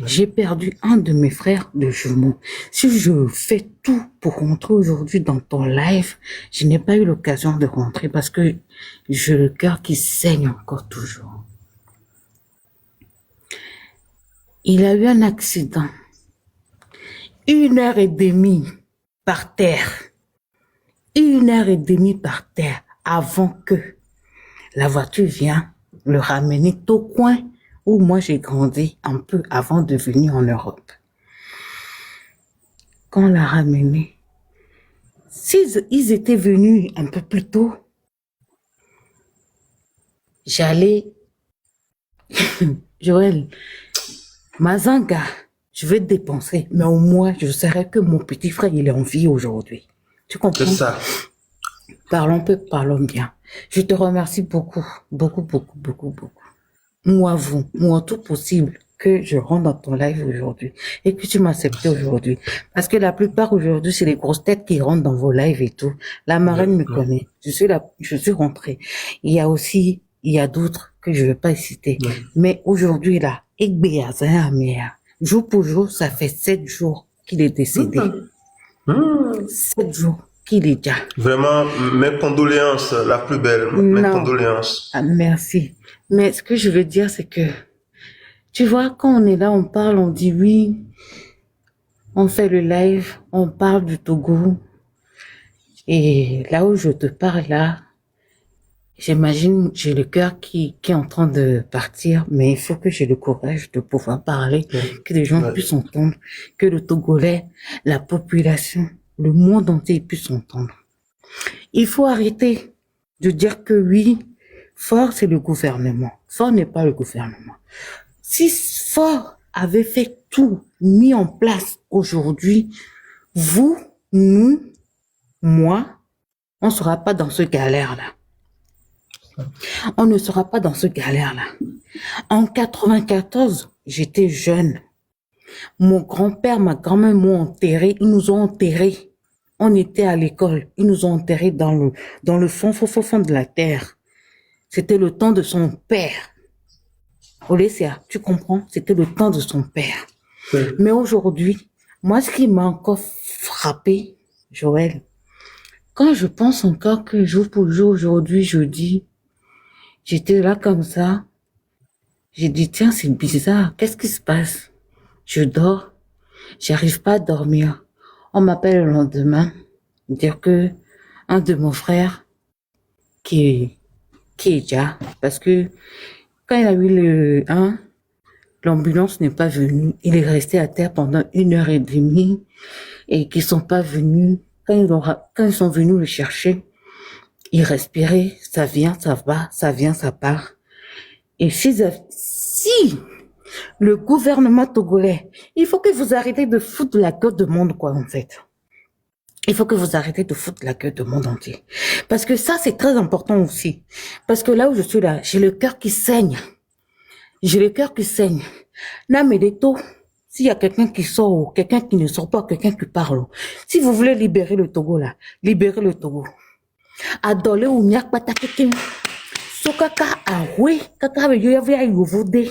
J'ai perdu un de mes frères de jumeaux. Si je fais tout pour rentrer aujourd'hui dans ton live, je n'ai pas eu l'occasion de rentrer parce que j'ai le cœur qui saigne encore toujours. Il a eu un accident. 1h30 par terre. 1h30 par terre avant que la voiture vienne le ramener au coin où moi j'ai grandi un peu avant de venir en Europe. Quand on l'a ramené, s'ils étaient venus un peu plus tôt, j'allais... Joël, Mazanga, je vais te dépenser, mais au moins je saurais que mon petit frère, il est en vie aujourd'hui. Tu comprends? C'est ça. Parlons peu, parlons bien. Je te remercie beaucoup. Moi, tout possible que je rentre dans ton live aujourd'hui et que tu m'acceptes aujourd'hui. Parce que la plupart aujourd'hui, c'est les grosses têtes qui rentrent dans vos lives et tout. La marraine me connaît. Je suis rentrée. Il y a d'autres que je ne vais pas citer. Mais aujourd'hui, là, jour pour jour, ça fait 7 jours qu'il est décédé. 7 jours qu'il est déjà. Vraiment, mes condoléances, la plus belle. Mes condoléances. Ah, merci. Mais ce que je veux dire, c'est que, tu vois, quand on est là, on parle, on dit oui, on fait le live, on parle du Togo. Et là où je te parle, là, j'imagine, j'ai le cœur qui est en train de partir, mais il faut que j'ai le courage de pouvoir parler, que les gens puissent entendre, que le Togolais, la population, le monde entier puisse entendre. Il faut arrêter de dire que oui, fort c'est le gouvernement. Fort n'est pas le gouvernement. Si Fort avait fait tout, mis en place aujourd'hui, vous, nous, moi, on ne sera pas dans ce galère-là. On ne sera pas dans ce galère-là. En 94, j'étais jeune. Mon grand-père, ma grand-mère m'ont enterré. Ils nous ont enterrés. On était à l'école. Ils nous ont enterrés dans le fond de la terre. C'était le temps de son père. Olesia, tu comprends? C'était le temps de son père. Oui. Mais aujourd'hui, moi, ce qui m'a encore frappé, Joël, quand je pense encore que jour pour jour, aujourd'hui, je dis, j'étais là comme ça, j'ai dit, tiens, c'est bizarre, qu'est-ce qui se passe? Je dors, j'arrive pas à dormir. On m'appelle le lendemain, dire que un de mon frère, qui est déjà, parce que quand il a eu l'ambulance n'est pas venue, il est resté à terre pendant 1h30 et qu'ils sont pas venus. Quand ils sont venus le chercher, il respirait, ça vient, ça va, ça vient, ça part. Et si le gouvernement togolais, il faut que vous arrêtez de foutre la gueule du monde, quoi, en fait. Il faut que vous arrêtez de foutre la gueule du monde entier. Parce que ça, c'est très important aussi. Parce que là où je suis là, j'ai le cœur qui saigne. J'ai le cœur qui saigne. Là, Médéto, s'il y a quelqu'un qui sort ou quelqu'un qui ne sort pas, quelqu'un qui parle, si vous voulez libérer le Togo, là, libérez le Togo. Adolé ou nyak patakekin. Sokaka awe, kaka yoyavia yovodé.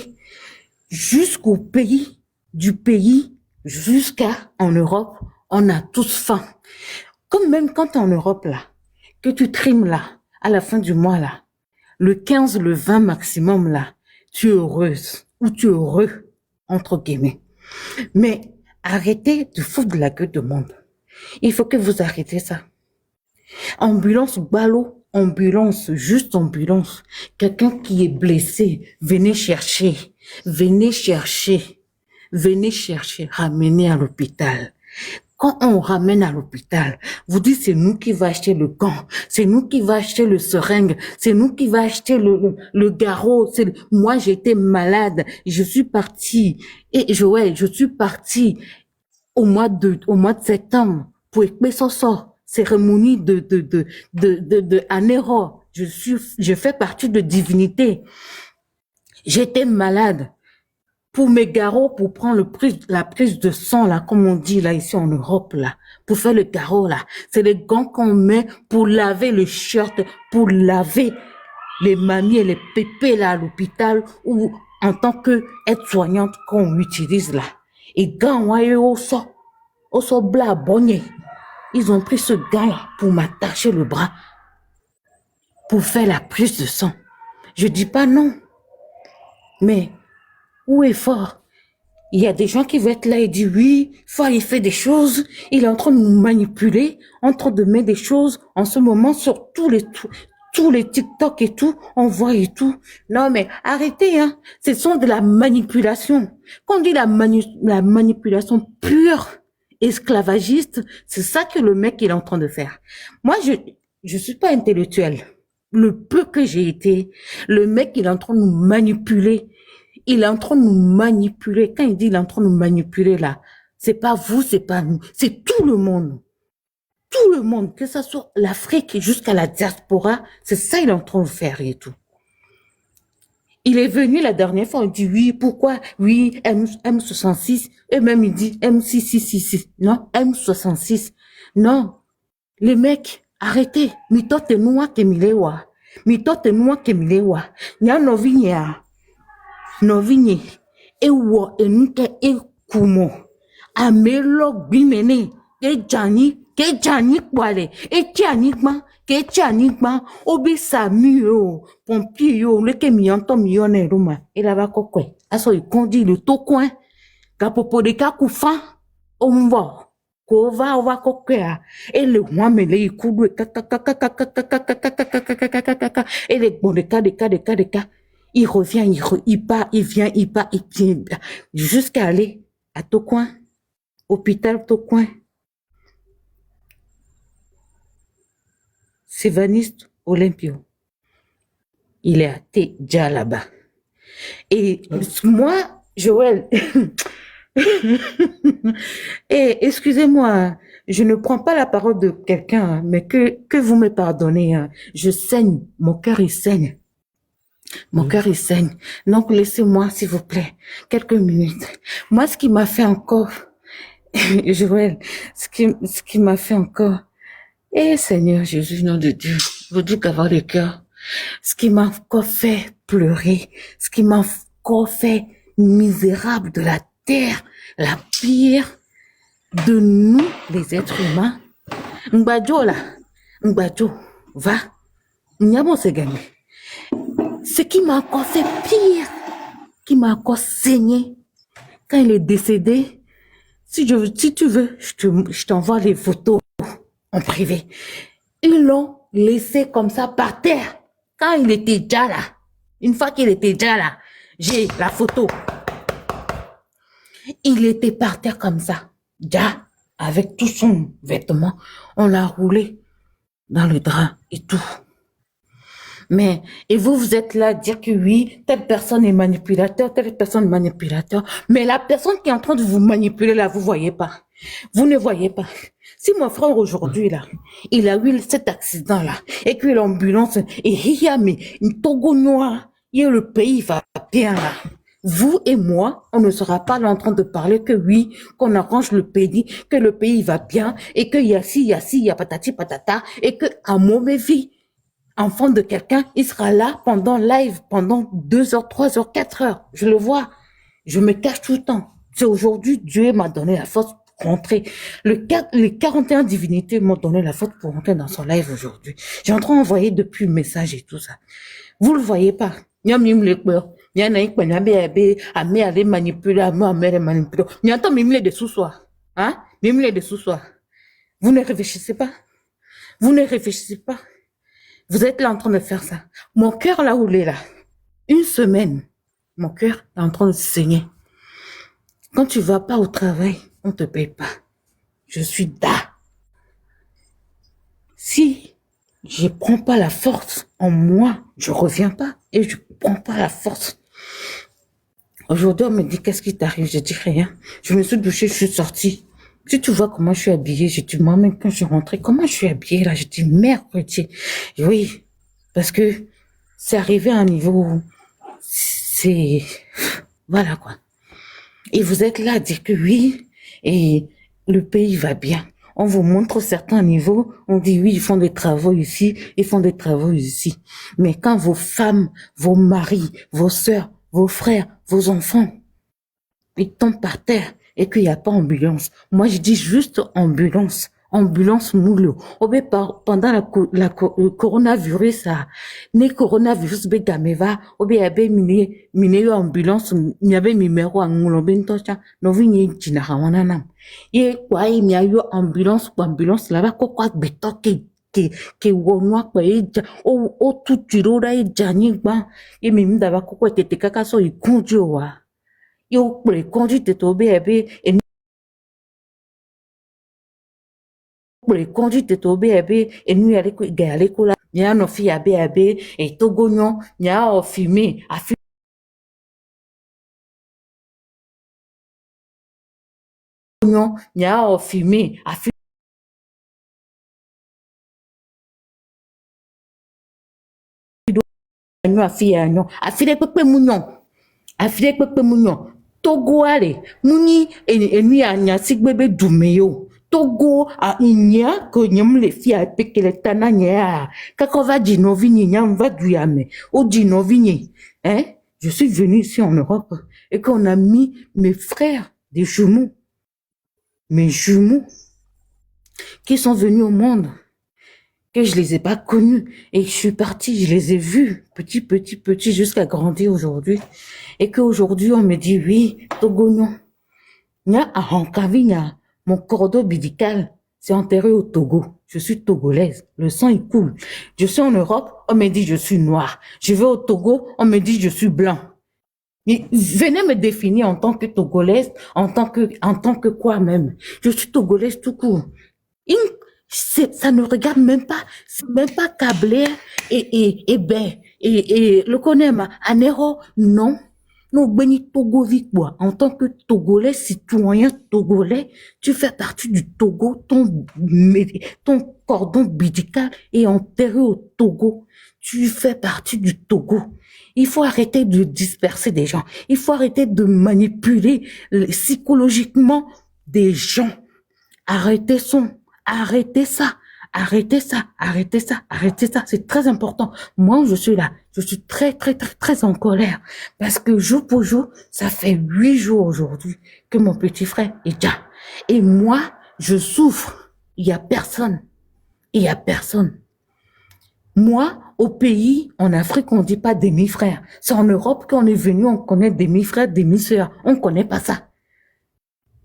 Jusqu'au pays, jusqu'à en Europe, on a tous faim. Comme même quand t'es en Europe, là, que tu trimes là, à la fin du mois, là, le 15, le 20 maximum, là, tu es heureuse, ou tu es heureux, entre guillemets. Mais arrêtez de foutre de la gueule du monde. Il faut que vous arrêtez ça. Ambulance, ballot, ambulance, juste ambulance. Quelqu'un qui est blessé, venez chercher, ramenez à l'hôpital. Quand on ramène à l'hôpital, vous dites c'est nous qui va acheter le gant, c'est nous qui va acheter le seringue, c'est nous qui va acheter le garrot. Moi j'étais malade, je suis partie et je suis partie au mois de septembre pour Ekpesoso, cérémonie de Anéro. Je fais partie de divinité. J'étais malade. Pour mes garrots, pour prendre la prise de sang, là, comme on dit, là, ici en Europe, là, pour faire le garrot, là. C'est les gants qu'on met pour laver le shirt, pour laver les mamies et les pépés, là, à l'hôpital, ou en tant que aide-soignante qu'on utilise, là. Et gants, ouais, au so bla, bonnier. Ils ont pris ce gant-là pour m'attacher le bras, pour faire la prise de sang. Je dis pas non. Mais, où est Fort? Il y a des gens qui vont être là et dire oui, Fort il fait des choses, il est en train de nous manipuler, en train de mettre des choses en ce moment sur tous les TikTok et tout, on voit et tout. Non mais arrêtez, hein, ce sont de la manipulation. Quand on dit la manipulation pure, esclavagiste, c'est ça que le mec il est en train de faire. Moi je suis pas intellectuel. Le peu que j'ai été, le mec il est en train de nous manipuler. Il est en train de nous manipuler. Quand il dit il est en train de nous manipuler là, c'est pas vous, c'est pas nous, c'est tout le monde. Tout le monde, que ça soit l'Afrique jusqu'à la diaspora, c'est ça il est en train de faire et tout. Il est venu la dernière fois, on dit oui, pourquoi? Oui, M66, et même il dit M666, non, M66. Non, les mecs, arrêtez. Mitote noa kemilewa. Mitote noa kemilewa. Nya novinya. Novinye, ewo enuke ekumo, amelo gbimene, ke jani kwale, ke jani gba, obi sami yo, pompier yo, leke miyanto miyone ruma, elaba kokwe, aso ikondi le tokoin, kapopo de kakufa, ombo. Ova kokea, et le roi me le ikudu, et le bon de ka. Il revient, il part, il vient, jusqu'à aller à Tocoin, hôpital Tocoin. Sévaniste Olympio. Il est déjà là-bas. Et moi, Joël, et excusez-moi, je ne prends pas la parole de quelqu'un, hein, mais que vous me pardonnez, hein. Je saigne, mon cœur il saigne. Mon cœur il saigne. Donc laissez-moi, s'il vous plaît, quelques minutes. Moi, ce qui m'a fait encore, Joël, ce qui m'a fait encore, Seigneur Jésus, nom de Dieu, vous dites qu'avoir le cœur, ce qui m'a encore fait pleurer, ce qui m'a encore fait misérable de la terre, la pire de nous, les êtres humains. Mbadjo là, Mbadjo, va, Nyamo se gagné. Ce qui m'a encore fait pire, qui m'a encore saigné, quand il est décédé, si tu veux, je t'envoie les photos en privé. Ils l'ont laissé comme ça par terre. Quand il était déjà là, une fois qu'il était déjà là, j'ai la photo. Il était par terre comme ça, déjà, avec tout son vêtement. On l'a roulé dans le drap et tout. Mais, et vous êtes là à dire que oui, telle personne est manipulateur, telle personne est manipulateur. Mais la personne qui est en train de vous manipuler là, vous voyez pas. Vous ne voyez pas. Si mon frère aujourd'hui là, il a eu cet accident là, et que l'ambulance, et il y a mais une Togo noir, et le pays va bien là. Vous et moi, on ne sera pas là en train de parler que oui, qu'on arrange le pays, que le pays va bien, et que y a ci, il y a patati patata, et que à mon avis, enfant de quelqu'un, il sera là pendant live, pendant 2 heures, 3 heures, 4 heures. Je le vois. Je me cache tout le temps. C'est aujourd'hui, Dieu m'a donné la force pour rentrer. Les 41 divinités m'ont donné la force pour rentrer dans son live aujourd'hui. J'ai en train d'envoyer depuis le message et tout ça. Vous le voyez pas. Il y a même les peurs. Il y en a qui aller manipuler, aller manipuler. Il y a même les sous-soirs. Hein? Même les sous-soirs. Vous ne réfléchissez pas. Vous ne réfléchissez pas. Vous êtes là en train de faire ça. Mon cœur là où il est là, une semaine, mon cœur est en train de saigner. Quand tu vas pas au travail, on te paye pas. Je suis da. Si je prends pas la force en moi, je reviens pas et je prends pas la force. Aujourd'hui, on me dit qu'est-ce qui t'arrive? Je dis rien. Je me suis douchée, je suis sortie. Si tu vois comment je suis habillée, je dis moi-même quand je suis rentrée, comment je suis habillée là? Je dis merde, oui, parce que c'est arrivé à un niveau où c'est, voilà quoi. Et vous êtes là à dire que oui, et le pays va bien. On vous montre certains niveaux, on dit oui, ils font des travaux ici, ils font des travaux ici. Mais quand vos femmes, vos maris, vos sœurs, vos frères, vos enfants, ils tombent par terre, et qu'il n'y a pas ambulance. Moi, je dis juste ambulance. Ambulance moulio. Pendant le coronavirus, ça, ne coronavirus be gameva, abe mine ambulance, miabe numéro en moulomben tocha, no vinye jina hawananam. Ye kwa ye mia yo ambulance là-bas, quoi beto ke wonwa kwa ye o tutiro da ye jani gba, ye mimi daba quoi tete kaka so i kunjo wa. Yo conduite to be et conduite to be et nous aller gale ko la nya no fi abe et togonyo nya o filmer a filmer nya o filmer a filmer a filmer pepe munyon a filmer pepe munyon Togo ale muni enu anya sigbebe dumeyo Togo a inya ko nyam le fi a pekele tana nya kako va dinovi nya va duyame o dinovi hein je suis venu ici en Europe et qu'on a mis mes frères des jumeaux mes jumeaux qui sont venus au monde que je les ai pas connus et je suis partie, je les ai vus petit jusqu'à grandir aujourd'hui et qu'aujourd'hui on me dit oui Togo nya a Hankavi nya mon cordon ombilical c'est enterré au Togo. Je suis togolaise, le sang il coule. Je suis en Europe, on me dit je suis noire. Je vais au Togo, on me dit je suis blanc. Mais venez me définir en tant que togolaise, en tant que quoi même. Je suis togolaise tout court. Ça ne regarde même pas, c'est même pas câblé et le connaît ma Anero, non, Non, Béni Togovic, quoi. En tant que Togolais, citoyen togolais, tu fais partie du Togo, ton cordon médical est enterré au Togo. Tu fais partie du Togo. Il faut arrêter de disperser des gens. Il faut arrêter de manipuler psychologiquement des gens. Arrêtez ça. Arrêtez ça. Arrêtez ça. Arrêtez ça. Arrêtez ça. C'est très important. Moi, je suis là. Je suis très, très, très, très en colère. Parce que jour pour jour, ça fait 8 jours aujourd'hui que mon petit frère est là. Et moi, je souffre. Il y a personne. Il y a personne. Moi, au pays, en Afrique, on dit pas demi-frère. C'est en Europe qu'on est venu, on connaît demi-frère, demi-sœur. On connaît pas ça.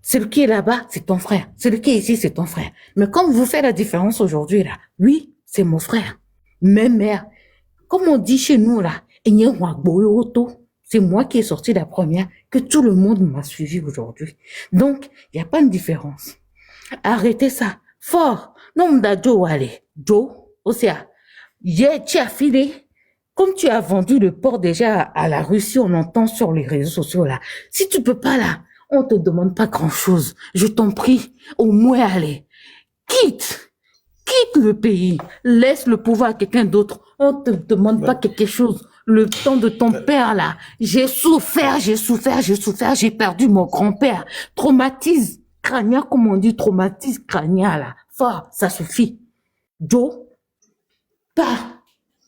Celui qui est là-bas, c'est ton frère. Celui qui est ici, c'est ton frère. Mais comme vous faites la différence aujourd'hui, là, oui, c'est mon frère. Même mère. Comme on dit chez nous, là, c'est moi qui ai sorti la première, que tout le monde m'a suivi aujourd'hui. Donc, il n'y a pas de différence. Arrêtez ça. Fort. Non, Joe, allez. Joe, Osia. Tu as filé. Comme tu as vendu le port déjà à la Russie, on entend sur les réseaux sociaux, là. Si tu peux pas, là, on te demande pas grand chose. Je t'en prie. Au moins, allez. Quitte le pays. Laisse le pouvoir à quelqu'un d'autre. On te demande pas quelque chose. Le temps de ton père, là. J'ai souffert. J'ai perdu mon grand-père. Traumatisme crânien, comme on dit, traumatisme crânien, là. Fort, ça suffit. Joe, pars.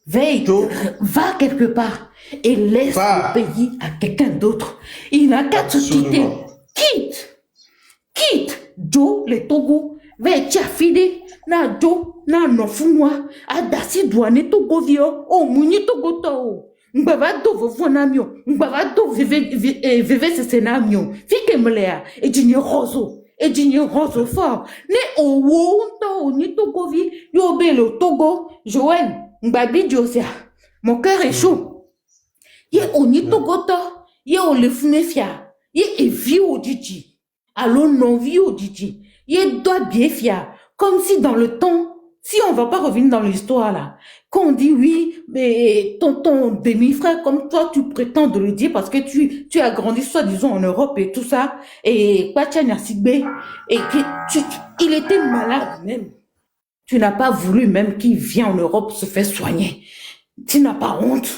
Veille, va quelque part et laisse le pays à quelqu'un d'autre. Il n'a qu'à te quitter. Quitte. Joe, le Togo. Veille, tu as fini. Na Joe, na nofunwa. Adasi douane Togo vio. Oh, mouni Togo to. Mbava do vovonamio. Mbava do vive ce scénario. Fike mlea. Et dîner roso fort. Ne owo to ni Togo vi. Yo be le Togo. Joël. Mbabi Josia. Mon cœur est chaud. Ye oni Togoto. Ye o le funefia. Ye evi o diji. Allô non vi o diji. Ye doit bien fier. Comme si dans le temps, si on va pas revenir dans l'histoire là, qu'on dit oui, mais ton demi-frère comme toi, tu prétends de le dire parce que tu as grandi soi-disant en Europe et tout ça, et Pachania Sigbe, et que il était malade même. Tu n'as pas voulu même qu'il vienne en Europe se faire soigner. Tu n'as pas honte.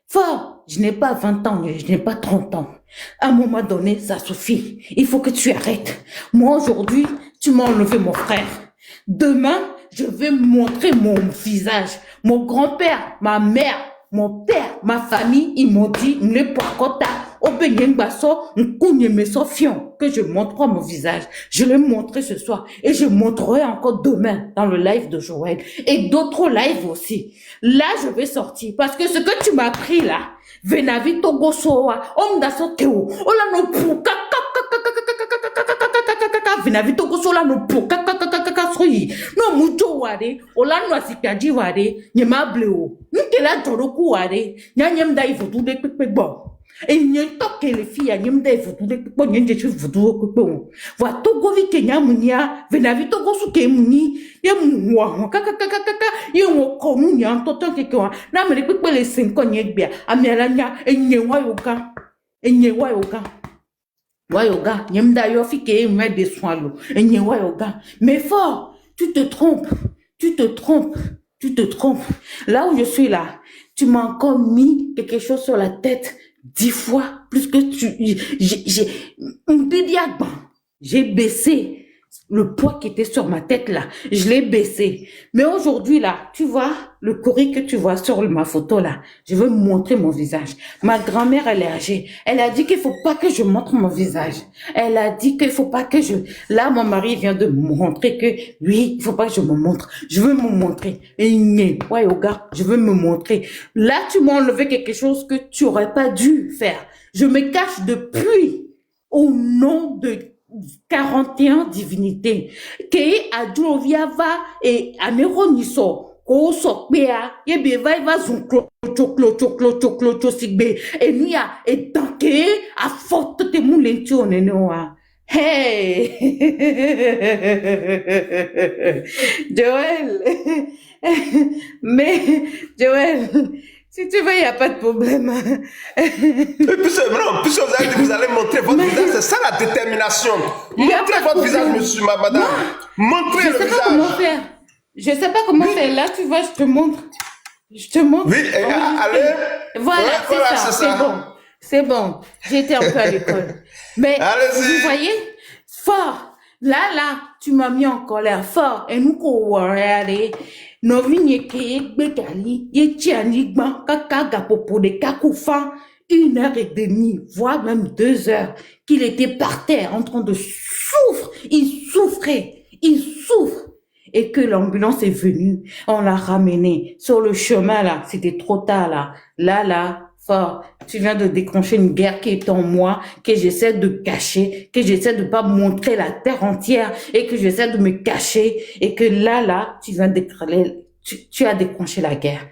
Fort, je n'ai pas 20 ans, je n'ai pas 30 ans. À un moment donné, ça suffit. Il faut que tu arrêtes. Moi, aujourd'hui, tu m'as enlevé mon frère. Demain, je vais montrer mon visage. Mon grand-père, ma mère, mon père, ma famille, ils m'ont dit, que je montre pas mon visage. Je l'ai montré ce soir et je montrerai encore demain dans le live de Joël et d'autres lives aussi. Là, je vais sortir parce que ce que tu m'as pris là, Venavi Togo Soa, Omdaso Keo, Ola no Puka, Venavi Togo Sola no Puka, no mucho wade, Ola no Asikaji wade, Nyemableo, Nkela Joroku wade, Nyanyem da Ivodu de Pepebo. Et n'y a pas que les filles, n'y a pas de pépon, n'y a pas de pépon. Voilà, Togo vi Kenya munia, venavi Togo su ke muni, y'a mouah, kaka, y'a un komunia, toto kekwa, na me les pépon les 5 ans, n'y a bien, amialania, et n'y a wayoka, wayoga, n'y a d'ailleurs fi ke m'a des soins l'eau, et n'y a wayoga. Mais fort, tu te trompes. Là où je suis là, tu m'as encore mis quelque chose sur la tête. 10 fois plus que j'ai baissé le poids qui était sur ma tête là, je l'ai baissé. Mais aujourd'hui là, tu vois, le courrier que tu vois sur ma photo là, je veux montrer mon visage. Ma grand-mère, elle est âgée. Elle a dit qu'il faut pas que je montre mon visage. Elle a dit qu'il faut pas que je... Là, mon mari vient de me montrer que, oui, il faut pas que je me montre. Je veux me montrer. Et ouais, au gars, je veux me montrer. Là, tu m'as enlevé quelque chose que tu aurais pas dû faire. Je me cache depuis au nom de 41 divinités. Que Adrovia va et Aneroniso. Ko sokbea yebe va zunklo choklo sigbe enia et tanke a forte te moulentio nenoa. Hey Joël, mais Joël, Si tu veux, il n'y a pas de problème. Et puisque, non, puisque vous avez dit que vous allez montrer votre Mais visage, c'est ça la détermination. il n'y a Montrez pas de votre visage, problème. monsieur, madame. Moi, Montrez je le sais pas comment visage. faire. Je sais pas comment Oui, faire. Là, tu vois, je te montre. Je te montre. oui, et allez. Voilà, Ouais, c'est voilà, ça. c'est C'est ça. bon. C'est bon. J'étais un peu à l'école. Mais vous Allez-y. voyez, fort. Là, tu m'as mis en colère fort. Et nous, qu'on regarde, nos vignes qui bégali, y tiani gban, kaka gapopo de kakoufa, 1 heure et demie, voire même 2 heures, qu'il était par terre en train de souffrir. Il souffrait. Il souffre. Et que l'ambulance est venue, on l'a ramené sur le chemin là, c'était trop tard là. Là, fort, tu viens de déclencher une guerre qui est en moi, que j'essaie de cacher, que j'essaie de pas montrer la terre entière et que j'essaie de me cacher et que là, tu viens de tu as déclenché la guerre.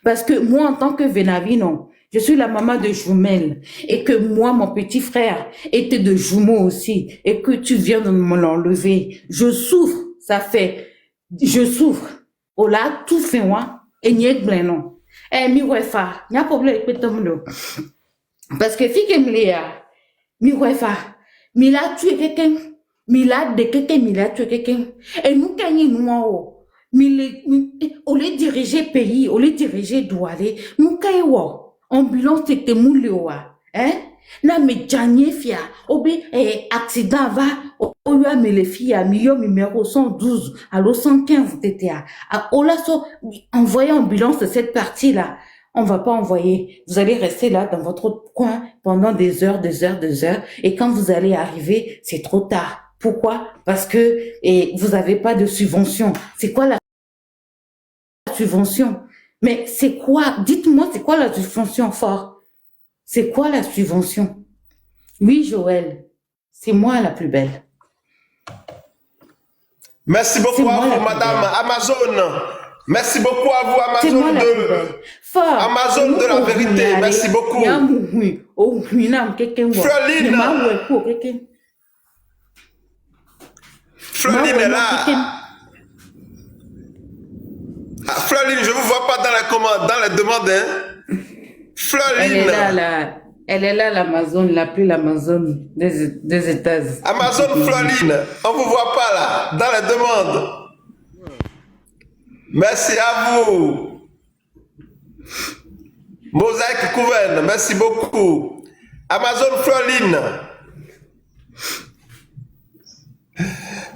Parce que moi, en tant que Venavi, non, je suis la maman de jumelles et que moi, mon petit frère était de jumeaux aussi et que tu viens de me l'enlever. Je souffre, je souffre. Oh là, tout fait moi. Et n'y est non. Eh, mi wefa. N'y a problème avec tom lo. Parce que si que mi wefa. Mi l'a tué quelqu'un. Mi l'a de quelqu'un, mi l'a tué quelqu'un. Et nous, gagnons nous en haut. Au lieu de diriger pays, au lieu de diriger douane, nous gagnons. Ambulance, c'était moulé, hein? Na me janye fia, obe, accident va, oya me le fia, milieu numéro 112, allo 115 TTA. Ola so, envoyez ambulance de cette partie-là. On va pas envoyer. Vous allez rester là dans votre coin pendant des heures. Et quand vous allez arriver, c'est trop tard. Pourquoi? Parce que, vous avez pas de subvention. C'est quoi la subvention? Mais c'est quoi? Dites-moi, c'est quoi la subvention fort? C'est quoi la subvention? Oui, Joël, c'est moi la plus belle. Merci C'est beaucoup à moi la vous, plus madame belle. Amazon. Merci beaucoup à vous, C'est moi Amazon la plus belle. de... Fort. Amazon de la vérité. Merci beaucoup. Floline. Floline est là. Ah, Floline, je ne vous vois pas dans les commandes, dans les demandes, hein. Elle est Floline. là, elle est là, l'Amazon, l'appli l'Amazon des États-Unis. Amazon Floline, on ne vous voit pas là, dans les demandes. Merci à vous. Mosaïque Couven, merci beaucoup. Amazon Floline.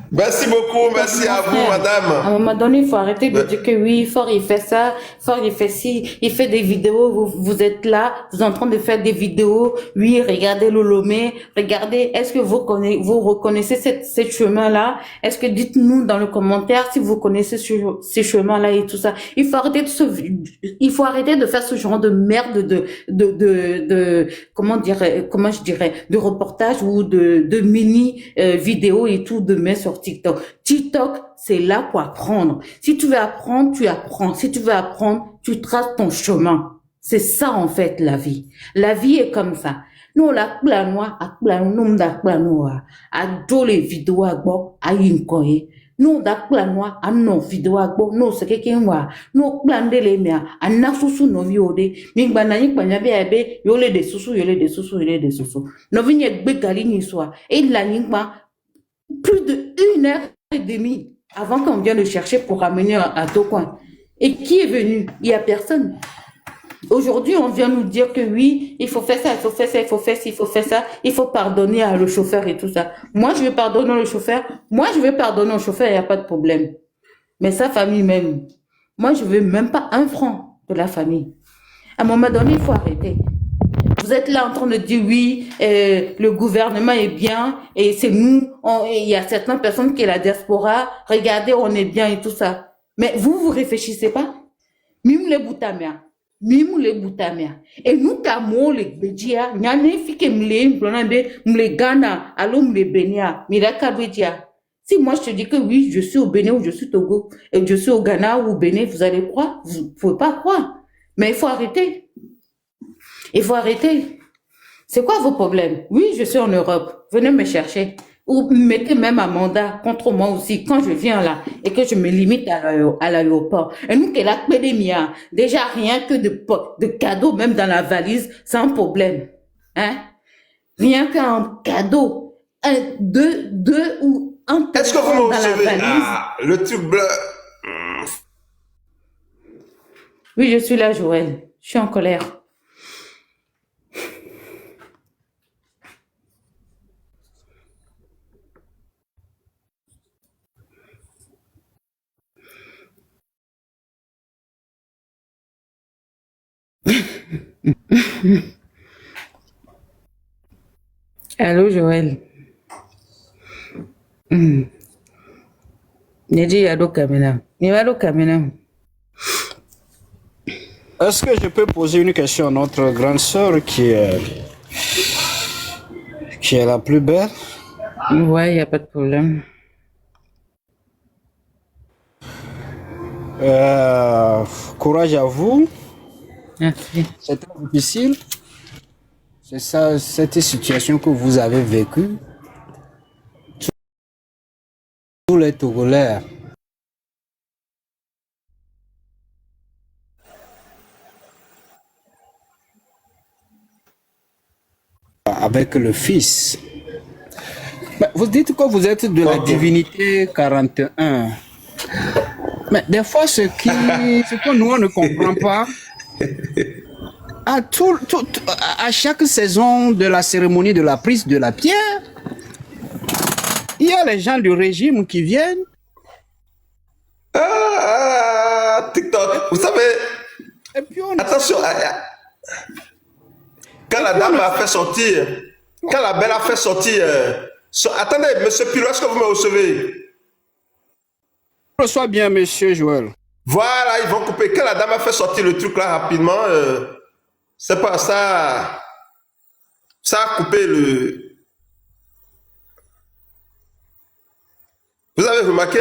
Merci beaucoup, merci à vous, madame. À un moment donné, il faut arrêter de dire que oui, Fort il fait ça, Fort il fait ci, il fait des vidéos, vous êtes là, vous êtes en train de faire des vidéos, oui, regardez Lolomé, regardez, est-ce que vous reconnaissez ces chemins-là? Est-ce que dites-nous dans le commentaire si vous connaissez ces chemins-là et tout ça. Il faut arrêter de faire ce genre de merde comment je dirais, de reportage ou de mini vidéos et tout de mettre sur TikTok. TikTok, c'est là pour apprendre. Si tu veux apprendre, tu apprends. Si tu veux apprendre, tu traces ton chemin. C'est ça, en fait, la vie. La vie est comme ça. Nous, la noire, à tous les vidéos à bon, à une coye. Nous, la noire, à nos vidéos à bon, nous, c'est quelqu'un voit. Nous, blande les miens, à na susu no viode. Ming banani banyabe abe, yole de susu. No vigne begali ni soit. Et la ningba, plus de 1 heure et demie avant qu'on vienne le chercher pour ramener à Tocoin. Et qui est venu? Il n'y a personne. Aujourd'hui, on vient nous dire que oui, il faut faire ça, il faut faire ça, il faut faire ci, il faut faire ça, il faut pardonner à le chauffeur et tout ça. Moi, je vais pardonner au chauffeur. Moi, je vais pardonner au chauffeur, il n'y a pas de problème. Mais sa famille même, moi, je veux même pas 1 franc de la famille. À un moment donné, il faut arrêter. Vous êtes là en train de dire oui, le gouvernement est bien et c'est nous, il y a certaines personnes qui est la diaspora, regardez, on est bien et tout ça. Mais vous réfléchissez pas? Mime les boutamia. Et nous, kamo les bédia, nyane fike mle, mle Ghana, allo mle Benia, miraka bédia. Si moi je te dis que oui, je suis au Bénin ou je suis au Togo, et je suis au Ghana ou au Bénin, vous allez croire? Vous pouvez pas croire. Mais il faut arrêter. Il faut arrêter. C'est quoi vos problèmes? Oui, je suis en Europe. Venez me chercher. Ou mettez même un mandat contre moi aussi quand je viens là et que je me limite à l'aéroport. Et nous, que la pédémia, déjà rien que de cadeaux, même dans la valise, c'est un problème. Hein? Rien qu'un cadeau, deux ou un Est-ce que vous téléphone me dans la recevez? valise. Ah, le truc bleu. Oui, je suis là, Joël. Je suis en colère. Allô, Joël. Neji Yado Kamina. Yado Kamina. Est-ce que je peux poser une question à notre grande sœur qui est la plus belle? Ouais, il n'y a pas de problème. Courage à vous. Merci. C'est très difficile. C'est ça, cette situation que vous avez vécue. Tous les Togolais. Avec le Fils. Mais vous dites que vous êtes de la divinité 41. Mais des fois, ce que nous, on ne comprend pas, à chaque saison de la cérémonie de la prise de la pierre, il y a les gens du régime qui viennent. TikTok. Vous savez, Et puis attention, quand la dame a fait sortir, quand la belle a fait sortir, attendez, monsieur Pilo, est-ce que vous me recevez? reçoit bien, monsieur Joël. Voilà, ils vont couper. Quand la dame a fait sortir le truc là rapidement, c'est pas ça. Ça a coupé le. Vous avez remarqué?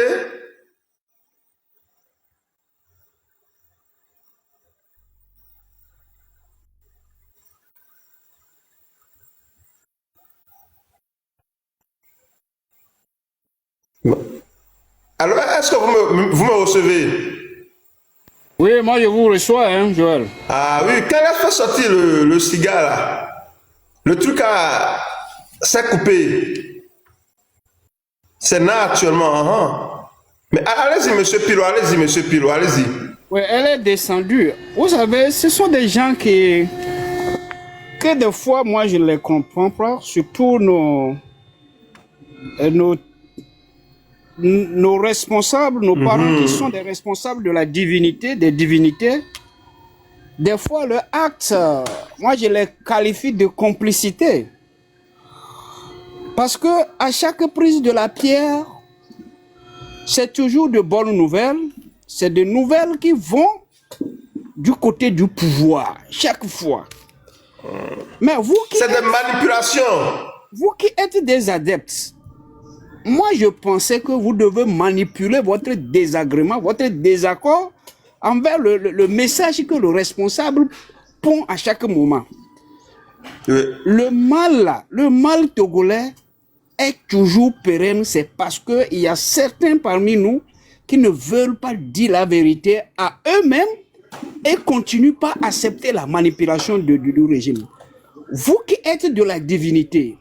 Alors, est-ce que vous me recevez? Oui, moi je vous reçois, hein, Joël. Ah oui, quand elle a fait sortir le cigare là, le truc s'est coupé. C'est là actuellement. Mais allez-y, monsieur Pilo, allez-y, monsieur Pilo, allez-y. Oui, elle est descendue. Vous savez, ce sont des gens que des fois, moi, je ne les comprends pas, surtout nos responsables, nos parents qui sont des responsables de la divinité, des divinités. Des fois, le acte, moi, je les qualifie de complicité. Parce que à chaque prise de la pierre, c'est toujours de bonnes nouvelles. C'est des nouvelles qui vont du côté du pouvoir, chaque fois. Mais vous qui C'est des manipulations. Vous qui êtes des adeptes, moi je pensais que vous devez manipuler votre désagrément, votre désaccord envers le message que le responsable pond à chaque moment. Oui. Le mal togolais est toujours pérenne, c'est parce qu'il y a certains parmi nous qui ne veulent pas dire la vérité à eux-mêmes et continuent pas à accepter la manipulation du régime. Vous qui êtes de la divinité,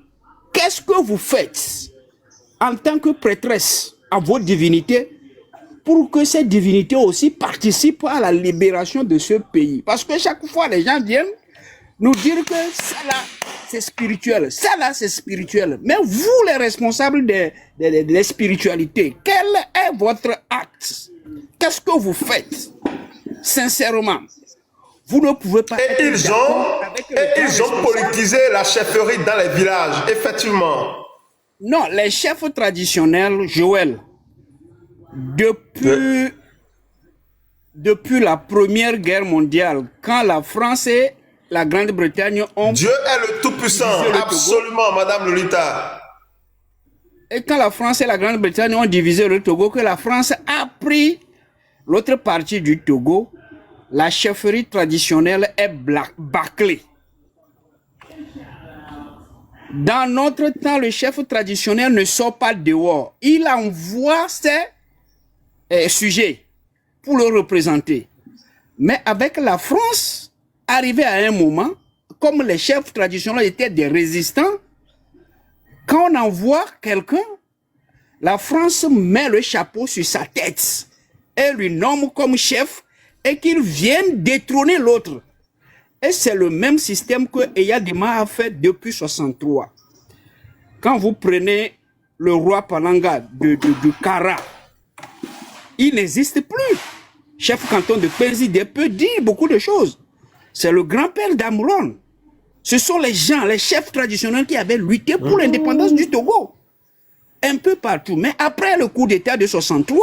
qu'est-ce que vous faites en tant que prêtresse à vos divinités pour que ces divinités aussi participent à la libération de ce pays? Parce que chaque fois, les gens viennent nous dire que ça là, c'est spirituel, ça là, c'est spirituel. Mais vous, les responsables des spiritualités, quel est votre acte? Qu'est-ce que vous faites? Sincèrement, vous ne pouvez pas... Et ils ont politisé la chefferie dans les villages, effectivement. Non, les chefs traditionnels, Joël, depuis la Première Guerre mondiale, quand la France et la Grande-Bretagne ont... Dieu est le Tout-Puissant, absolument, Madame Lolita. Et quand la France et la Grande-Bretagne ont divisé le Togo, que la France a pris l'autre partie du Togo, la chefferie traditionnelle est bâclée. Dans notre temps, le chef traditionnel ne sort pas dehors. Il envoie ses sujets pour le représenter. Mais avec la France, arrivé à un moment, comme les chefs traditionnels étaient des résistants, quand on envoie quelqu'un, la France met le chapeau sur sa tête et lui nomme comme chef et qu'il vienne détrôner l'autre. Et c'est le même système que Eyadema a fait depuis 1963. Quand vous prenez le roi Palanga du Kara, il n'existe plus. Chef canton de Pézidé peut dire beaucoup de choses. C'est le grand-père d'Amouron. Ce sont les gens, les chefs traditionnels qui avaient lutté pour l'indépendance du Togo. Un peu partout. Mais après le coup d'État de 63,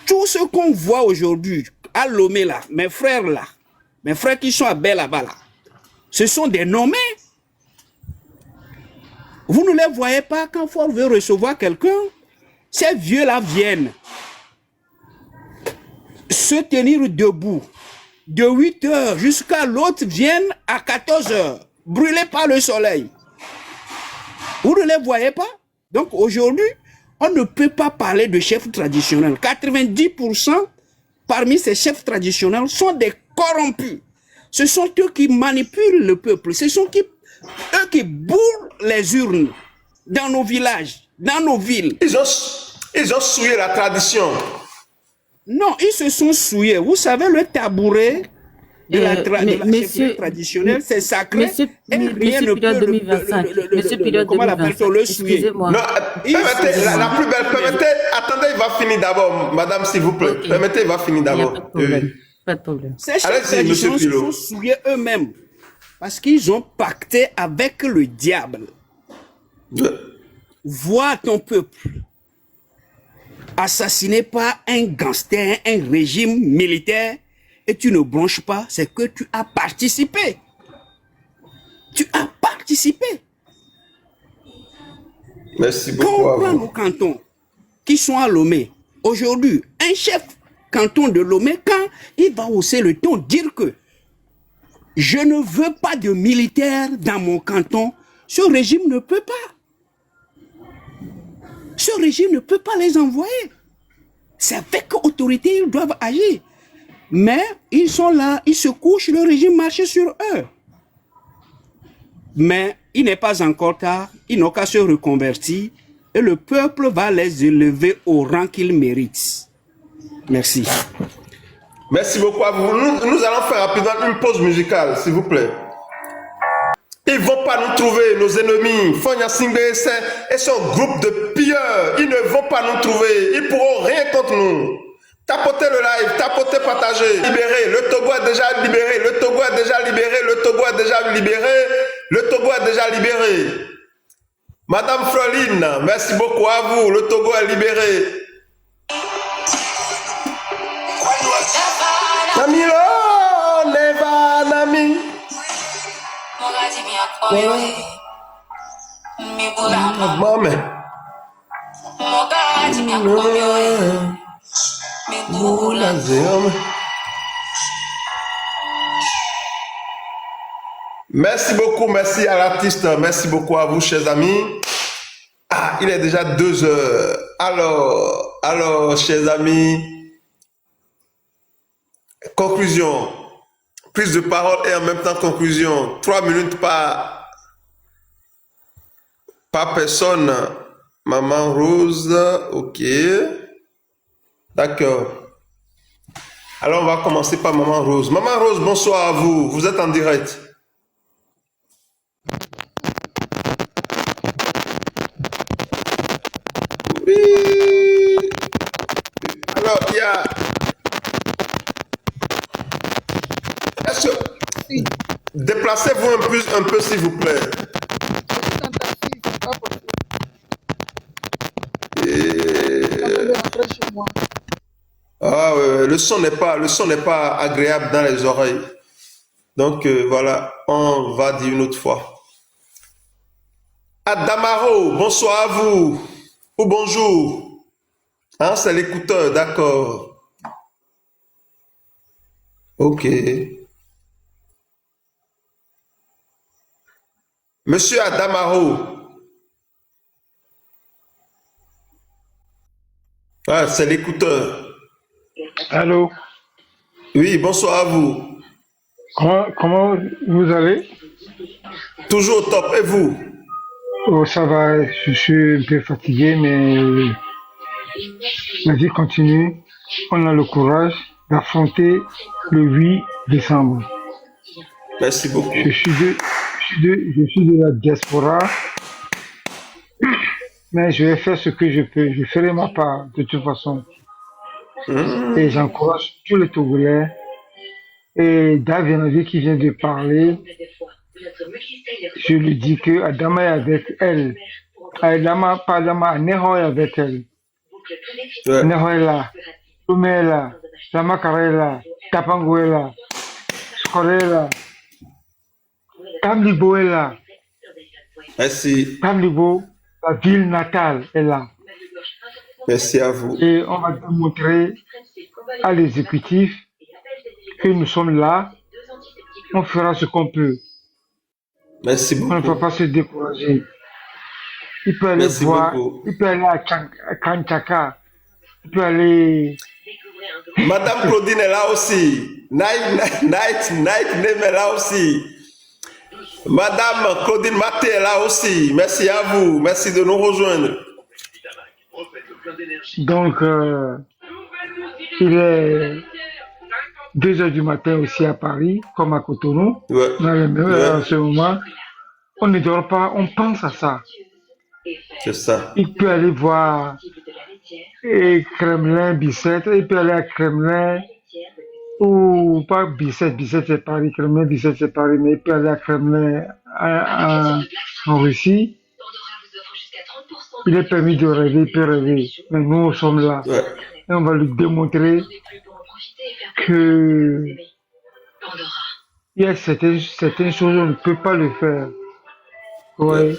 tout ce qu'on voit aujourd'hui, à Lomé là, mes frères qui sont à Bel-Aba là, ce sont des nommés. Vous ne les voyez pas quand Fort veut recevoir quelqu'un. Ces vieux-là viennent se tenir debout de 8 heures jusqu'à l'autre vienne à 14 heures, brûlés par le soleil. Vous ne les voyez pas? Donc aujourd'hui, on ne peut pas parler de chefs traditionnels. 90% parmi ces chefs traditionnels sont des corrompus. Ce sont eux qui manipulent le peuple. Ce sont eux qui bourrent les urnes dans nos villages, dans nos villes. Ils ont souillé la tradition. Non, ils se sont souillés. Vous savez, le tabouret de la chefferie traditionnelle, c'est sacré. Rien ne peut le souiller. Excusez-moi. Non, permettez, la plus belle, permettez, attendez, il va finir d'abord, madame, s'il vous plaît. Ok. Permettez, il va finir Il n'y a d'abord. pas de problème. Pas de problème. Ces chefs Allez-y, monsieur traditionnels se Pilot. sont souillés eux-mêmes parce qu'ils ont pacté avec le diable. Vois ton peuple assassiné par un gangster, un régime militaire, et tu ne bronches pas, c'est que tu as participé. Tu as participé. Merci Quand beaucoup à on prend vous. nos cantons qui sont à Lomé, aujourd'hui, un chef canton de Lomé, quand il va hausser le ton, dire que je ne veux pas de militaires dans mon canton, ce régime ne peut pas. Ce régime ne peut pas les envoyer. C'est avec autorité ils doivent agir. Mais ils sont là, ils se couchent, le régime marche sur eux. Mais il n'est pas encore tard, ils n'ont qu'à se reconvertir et le peuple va les élever au rang qu'ils méritent. Merci. Merci beaucoup à vous. Nous allons faire rapidement une pause musicale, s'il vous plaît. Ils ne vont pas nous trouver, nos ennemis. Fonya Singbe et son groupe de pilleurs, ils ne vont pas nous trouver. Ils ne pourront rien contre nous. Tapotez le live, tapotez, partagez. Libéré, le Togo a déjà libéré, le Togo a déjà libéré, le Togo a déjà libéré, le Togo a déjà libéré. Madame Froline, merci beaucoup à vous, le Togo a libéré. Namiro, Neva, Nami. Maman. Merci beaucoup, merci à l'artiste, merci beaucoup à vous, chers amis. Ah, il est déjà 2 heures. Alors, chers amis, conclusion, prise de parole et en même temps conclusion. 3 minutes par personne. Maman Rose, ok. D'accord. Alors, on va commencer par Maman Rose. Maman Rose, bonsoir à vous. Vous êtes en direct. Oui. Alors, il y a... Est-ce que... Déplacez-vous un peu, s'il vous plaît. Ah, le son n'est pas agréable dans les oreilles. Donc voilà, on va dire une autre fois. Adamaro, bonsoir à vous. Ou bonjour. Hein, c'est l'écouteur, d'accord. Ok. Monsieur Adamaro. Ah, c'est l'écouteur. Allô, Oui, bonsoir à vous. comment vous allez? Toujours au top. Et vous? Oh, ça va, je suis un peu fatigué, mais la vie continue. On a le courage d'affronter le 8 décembre. Merci beaucoup. Je suis de la diaspora, mais je vais faire ce que je peux. Je ferai ma part de toute façon. Et j'encourage tous les Togolais. Et David qui vient de parler, je lui dis que Adama est avec elle. Adama, pas Adama, Neho est avec elle. Ouais. Neho est là, Lume est là, Lamakara est là, Tapango est là, Skore est là, Tamlibo est là. Merci. Tamlibo, la ville natale, est là. Merci à vous. Et on va démontrer à l'exécutif que nous sommes là. On fera ce qu'on peut. Merci On ne va beaucoup. pas se décourager. Il peut aller Merci voir, beaucoup. il peut aller à Kanchaka, il peut aller. Madame Claudine est là aussi. Night Name est là aussi. Madame Claudine Maté est là aussi. Merci à vous. Merci de nous rejoindre. Donc, il est 2 heures du matin aussi à Paris, comme à Cotonou. Ouais. Dans le même heure, en Ouais. ce moment, on ne dort pas, on pense à ça. C'est ça. Il peut aller voir Kremlin, Bicêtre, il peut aller à Kremlin, ou pas Bicêtre, Bicêtre c'est Paris, Kremlin, Bicêtre c'est Paris, mais il peut aller à Kremlin en Russie. Il est permis de rêver, il peut rêver, mais nous sommes là. Ouais. Et on va lui démontrer que il y a certaines choses, on ne peut pas le faire. Ouais.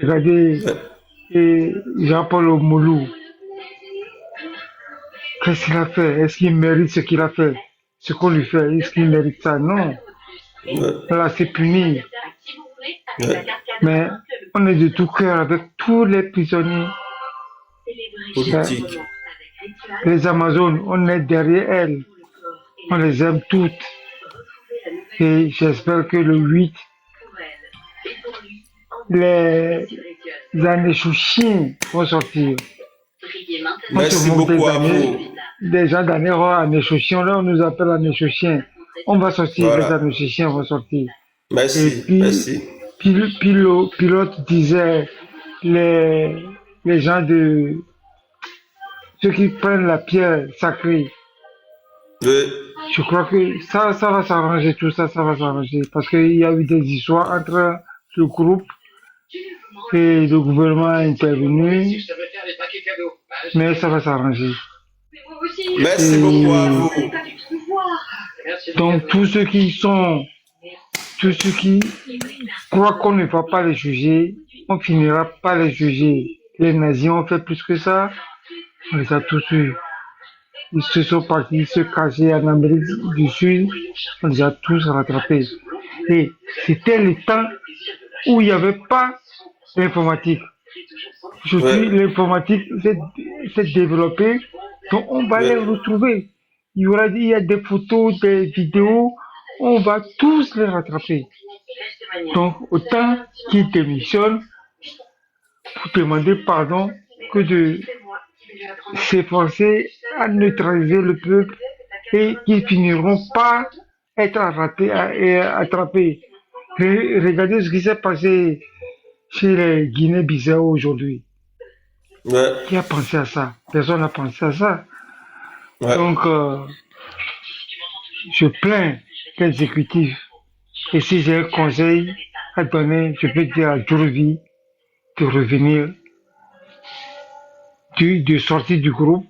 Regardez, et Jean-Paul Omoulou, qu'est-ce qu'il a fait? Est-ce qu'il mérite ce qu'il a fait? Ce qu'on lui fait, est-ce qu'il mérite ça? Non. Ouais. Là, c'est puni. Ouais. Mais on est de tout cœur avec tous les prisonniers. Politique. Les Amazones, on est derrière elles. On les aime toutes. Et j'espère que le 8, les Anéchouchiens vont sortir. On Merci se monte beaucoup à vous. des gens d'Anéro à Anéchouchiens. Là, on nous appelle Anéchouchiens. On va sortir, Voilà. les Anéchouchiens vont sortir. Et Merci. puis, Merci. pilote disait, les gens de ceux qui prennent la pierre sacrée, Oui. je crois que ça va s'arranger, tout ça, ça va s'arranger. Parce qu'il y a eu des histoires entre le groupe et le gouvernement est intervenu, mais ça va s'arranger. Merci beaucoup à vous. Donc tous ceux qui croient qu'on ne va pas les juger, on finira par les juger. Les nazis ont fait plus que ça, on les a tous eus. Ils se sont partis se cacher en Amérique du Sud, on les a tous rattrapés. Et c'était le temps où il n'y avait pas l'informatique. Aujourd'hui, l'informatique s'est développée, donc on va les retrouver. Il y a des photos, des vidéos, on va tous les rattraper. Donc, autant qu'ils démissionnent pour demander pardon que de s'efforcer à neutraliser le peuple et qu'ils finiront par être attrapés. Regardez ce qui s'est passé chez les Guinée-Bissau aujourd'hui. Ouais. Qui a pensé à ça? Personne n'a pensé à ça. Ouais. Donc, je plains l'exécutif. Et si j'ai un conseil à donner, je peux dire à Djourouvi de revenir, de sortir du groupe.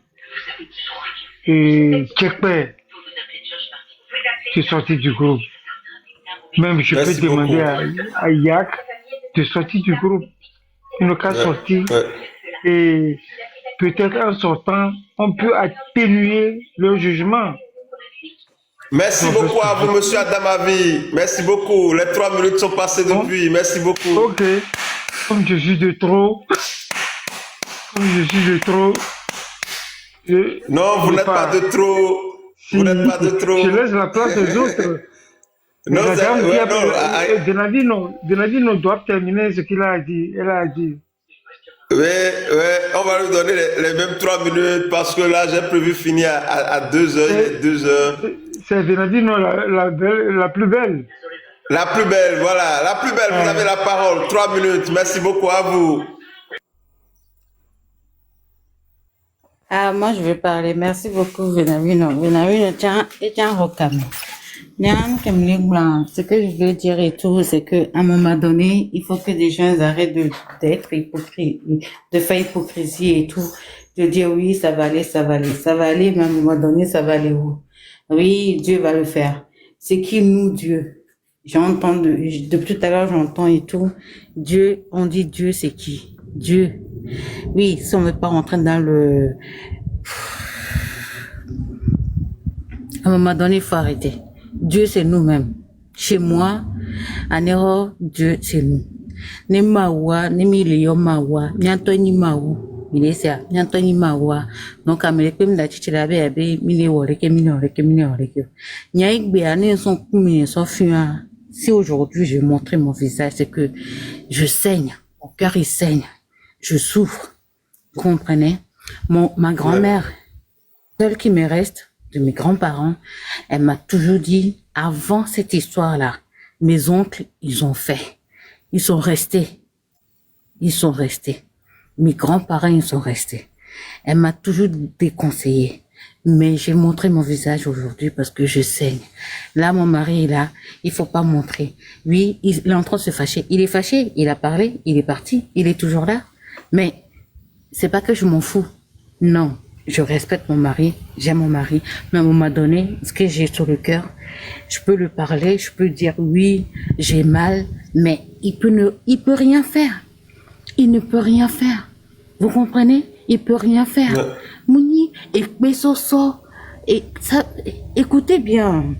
Et Tchekpe de sortir du groupe. Même je Merci peux demander beaucoup. à Yak de sortir du groupe. Il n'a qu'à sortir. Ouais. Et peut-être en sortant, on peut atténuer le jugement. Merci On fait beaucoup à ce vous, monsieur Adamavi. Merci beaucoup. Les 3 minutes sont passées Bon, depuis. Merci beaucoup. ok. Comme je suis de trop, comme je suis de trop, Non, vous je n'êtes pas pars. de trop. Si Vous n'êtes pas de trop. je laisse la place aux autres, mais Non, la dame qui ouais, a non. Denavino doit terminer ce qu'il a dit. Elle a dit. Ouais, on va lui donner les mêmes 3 minutes parce que là, j'ai prévu finir à 2 heures. Il est C'est 2 heures. c'est Denavino la plus belle. La plus belle, voilà. La plus belle, vous Euh, avez la parole. 3 minutes. Merci beaucoup à vous. Ah, moi, je vais parler. Merci beaucoup, Venavino. Venavino, tiens, Rokame. Nyan, Kamlik Blanc, ce que je veux dire et tout, c'est que, à un moment donné, il faut que des gens arrêtent d'être hypocrites, de faire hypocrisie et tout, de dire oui, ça va aller, ça va aller, ça va aller, mais à un moment donné, ça va aller où? Oui, Dieu va le faire. C'est qui nous, Dieu? J'entends, depuis tout à l'heure, j'entends et tout. Dieu, on dit Dieu, c'est qui? Dieu. Oui, si on ne veut pas rentrer dans le, à un moment donné, il faut arrêter. Dieu, c'est nous-mêmes. Chez moi, en erreur, Dieu, c'est nous. Ne mawa, ne milio mawa, nyanto ni mawu. Milesia, nyanto ni mawa. Donc, ameleke mda chichilabe abe, mile woreke, mile woreke, mile woreke. Nyaik beane son koumine, son fua. Si aujourd'hui, je montrais mon visage, c'est que je saigne. Mon cœur, il saigne. Je souffre. Vous comprenez? Ma grand-mère, celle qui me reste, de mes grands-parents, elle m'a toujours dit, avant cette histoire-là, mes oncles, ils ont fait. Ils sont restés. Ils sont restés. Mes grands-parents, ils sont restés. Elle m'a toujours déconseillé. Mais j'ai montré mon visage aujourd'hui parce que je saigne. Là, mon mari est là. Il faut pas montrer. Oui, il est en train de se fâcher. Il est fâché. Il a parlé. Il est parti. Il est toujours là. Mais c'est pas que je m'en fous. Non. Je respecte mon mari, j'aime mon mari, mais à un moment donné, ce que j'ai sur le cœur, je peux le parler, je peux dire oui, j'ai mal, mais il peut rien faire. Il ne peut rien faire. Vous comprenez? Il peut rien faire. Ouais. Mouni, et Besoso, et ça, écoutez bien.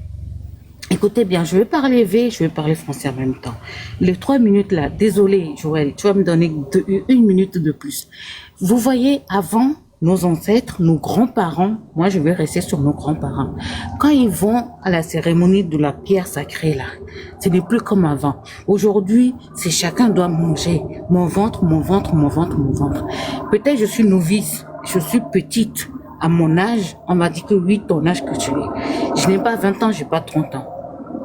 Écoutez bien, je vais parler V, je vais parler français en même temps. Les 3 minutes là, désolé Joël, tu vas me donner 1 minute de plus. Vous voyez, avant, nos ancêtres, nos grands-parents, moi je vais rester sur nos grands-parents. Quand ils vont à la cérémonie de la pierre sacrée là, ce n'est plus comme avant. Aujourd'hui, c'est chacun doit manger. Mon ventre, mon ventre, mon ventre, mon ventre. Peut-être je suis novice, je suis petite. À mon âge, on m'a dit que oui, ton âge que tu es. Je n'ai pas 20 ans, je n'ai pas 30 ans.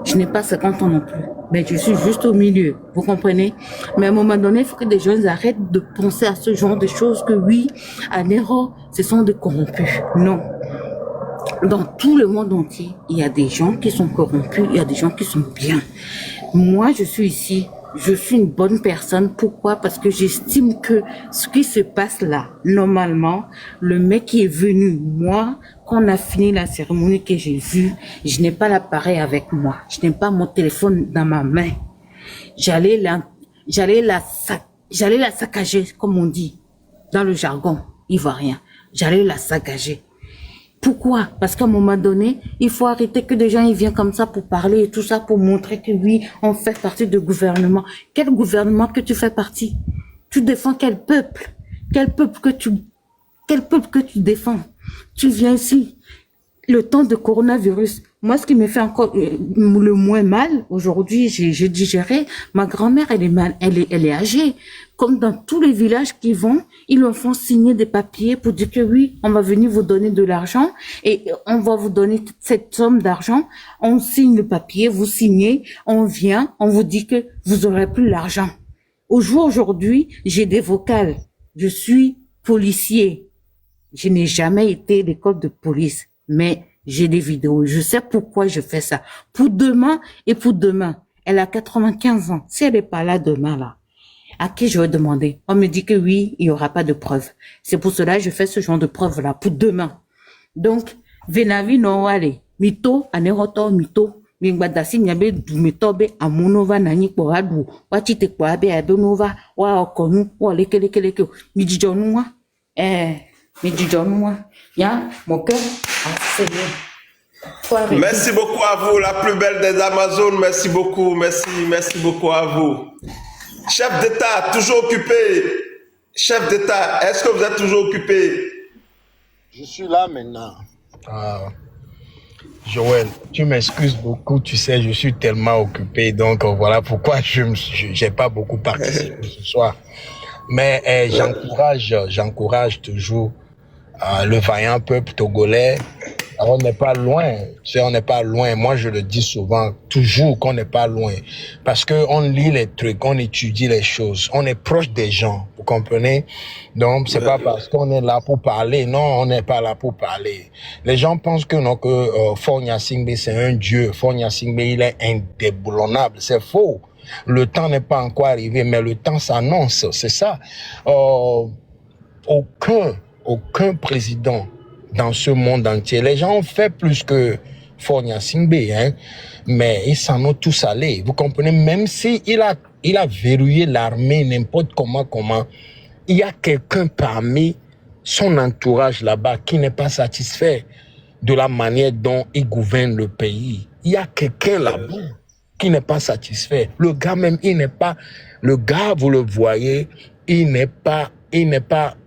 Je n'ai pas 50 ans non plus. Mais je suis juste au milieu. Vous comprenez? Mais à un moment donné, il faut que des gens arrêtent de penser à ce genre de choses que oui, à Nero, ce sont des corrompus. Non. Dans tout le monde entier, il y a des gens qui sont corrompus, il y a des gens qui sont bien. Moi, je suis ici. Je suis une bonne personne. Pourquoi? Parce que j'estime que ce qui se passe là, normalement, le mec qui est venu, moi, quand on a fini la cérémonie que j'ai vue, je n'ai pas l'appareil avec moi. Je n'ai pas mon téléphone dans ma main. J'allais la saccager, comme on dit, dans le jargon ivoirien. J'allais la saccager. Pourquoi? Parce qu'à un moment donné, il faut arrêter que des gens ils viennent comme ça pour parler et tout ça, pour montrer que oui, on fait partie du gouvernement. Quel gouvernement que tu fais partie? Tu défends quel peuple? Quel peuple que tu défends? Tu viens ici, le temps de coronavirus. Moi, ce qui me fait encore le moins mal, aujourd'hui, j'ai digéré, ma grand-mère, elle est âgée. Comme dans tous les villages qui vont, ils leur font signer des papiers pour dire que oui, on va venir vous donner de l'argent et on va vous donner cette somme d'argent. On signe le papier, vous signez, on vient, on vous dit que vous aurez plus l'argent. Aujourd'hui, j'ai des vocales. Je suis policier. Je n'ai jamais été à l'école de police, mais j'ai des vidéos. Je sais pourquoi je fais ça. Pour demain et pour demain. Elle a 95 ans. Si elle n'est pas là demain, là, à qui je vais demander? On me dit que oui, il n'y aura pas de preuves. C'est pour cela que je fais ce genre de preuves-là pour demain. Donc, Venavi no wale. Mito, aneroto, mito. Mingbadasi nyabe du mitobe amonova nani poradu. Wachite kwa abe abonova. Wa okonu. Wa leke. Midijonua. Midijonua. Ya, mon cœur a saigné. Faut arrêter. Merci beaucoup à vous, la plus belle des Amazones. Merci beaucoup, merci beaucoup à vous. Chef d'État, toujours occupé. Chef d'État, est-ce que vous êtes toujours occupé? Je suis là maintenant. Joël, tu m'excuses beaucoup, tu sais, je suis tellement occupé, donc voilà pourquoi je n'ai pas beaucoup participé ce soir. Mais j'encourage toujours le vaillant peuple togolais. On n'est pas loin, tu sais, on n'est pas loin. Moi, je le dis souvent, toujours qu'on n'est pas loin. Parce que on lit les trucs, on étudie les choses, on est proche des gens, vous comprenez? Donc, c'est pas parce qu'on est là pour parler. Non, on n'est pas là pour parler. Les gens pensent que non, que Faure Gnassingbé, c'est un dieu. Faure Gnassingbé, il est indéboulonnable. C'est faux. Le temps n'est pas encore arrivé, mais le temps s'annonce. C'est ça. Aucun président dans ce monde entier. Les gens ont fait plus que Faure Gnassingbé, hein, mais ils s'en ont tous allés. Vous comprenez? Même si il a verrouillé l'armée n'importe comment, il y a quelqu'un parmi son entourage là-bas qui n'est pas satisfait de la manière dont il gouverne le pays. Il y a quelqu'un là-bas qui n'est pas satisfait. Le gars même, le gars, vous le voyez, il n'est pas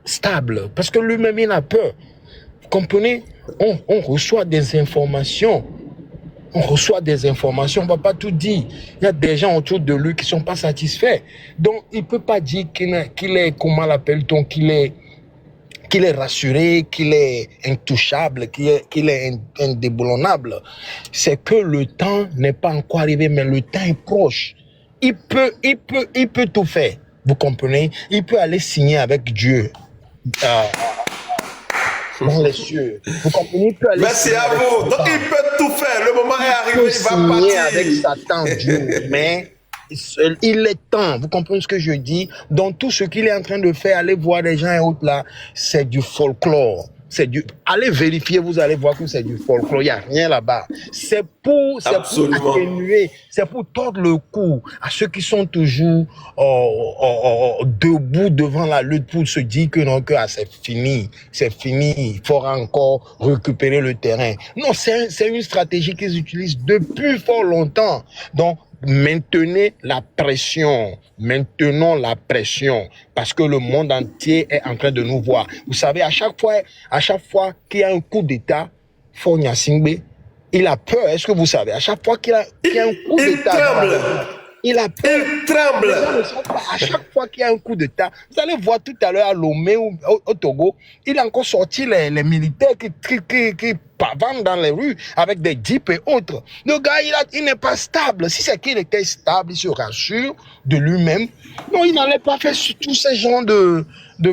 stable parce que lui-même, il a peur. Vous comprenez? On reçoit des informations. On va pas tout dire. Il y a des gens autour de lui qui sont pas satisfaits. Donc, il peut pas dire qu'il est, comment l'appelle-t-on, qu'il est rassuré, qu'il est intouchable, qu'il est indéboulonnable. C'est que le temps n'est pas encore arrivé, mais le temps est proche. Il peut tout faire. Vous comprenez? Il peut aller signer avec Dieu. Dans les cieux. Vous comprenez? Il peut aller Merci à vous. Donc il peut tout faire. Le moment est arrivé, il va partir. Avec Satan, Dieu. Mais il est temps. Vous comprenez ce que je dis? Donc tout ce qu'il est en train de faire, aller voir des gens et autres là, c'est du folklore. Allez vérifier, vous allez voir que c'est du folklore. Il n'y a rien là-bas. C'est pour atténuer, c'est pour tordre le cou à ceux qui sont toujours debout devant la lutte pour se dire que non, c'est fini, il faudra encore récupérer le terrain. Non, c'est une stratégie qu'ils utilisent depuis fort longtemps. Donc, maintenons la pression, parce que le monde entier est en train de nous voir. Vous savez, à chaque fois qu'il y a un coup d'État, Faure Gnassingbé, il a peur. Est-ce que vous savez? À chaque fois qu'il y a un coup d'État, il a peur. Il tremble. À chaque fois qu'il y a un coup d'État, vous allez voir tout à l'heure à Lomé ou au Togo, il a encore sorti les militaires qui pavane dans les rues avec des jeeps et autres. Le gars, il n'est pas stable. Si c'est qu'il était stable, il se rassure de lui-même. Non, il n'allait pas faire tous ces genres de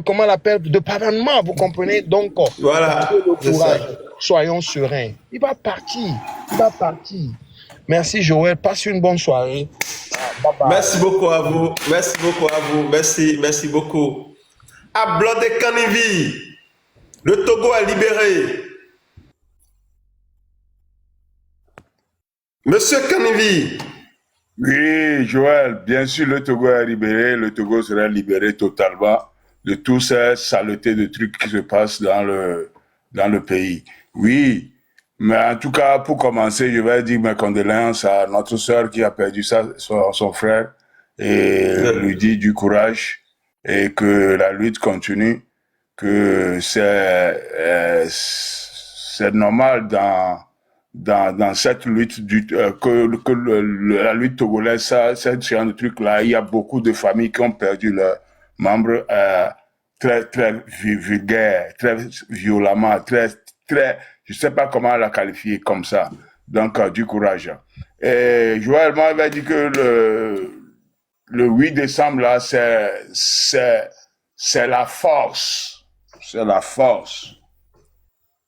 comment on l'appelle, de pavanement, vous comprenez? Donc, voilà, le courage, soyons sereins. Il va partir. Merci Joël, passe une bonne soirée. Bye bye. Merci beaucoup à vous. Merci beaucoup. À Blodé Kanivi, le Togo est libéré. Monsieur Kanivi. Oui, Joël, bien sûr, le Togo est libéré. Le Togo sera libéré totalement de toutes ces saletés de trucs qui se passent dans le pays. Oui, mais en tout cas, pour commencer, je vais dire mes condoléances à notre sœur qui a perdu son frère et lui dire du courage et que la lutte continue, que c'est normal dans cette lutte la lutte togolaise, ce genre de truc-là, il y a beaucoup de familles qui ont perdu leurs membres très, très vulgaires, très violemment, très, je sais pas comment la qualifier comme ça. Donc, du courage. Et Joël m'avait dit que le 8 décembre, là, c'est la force. C'est la force.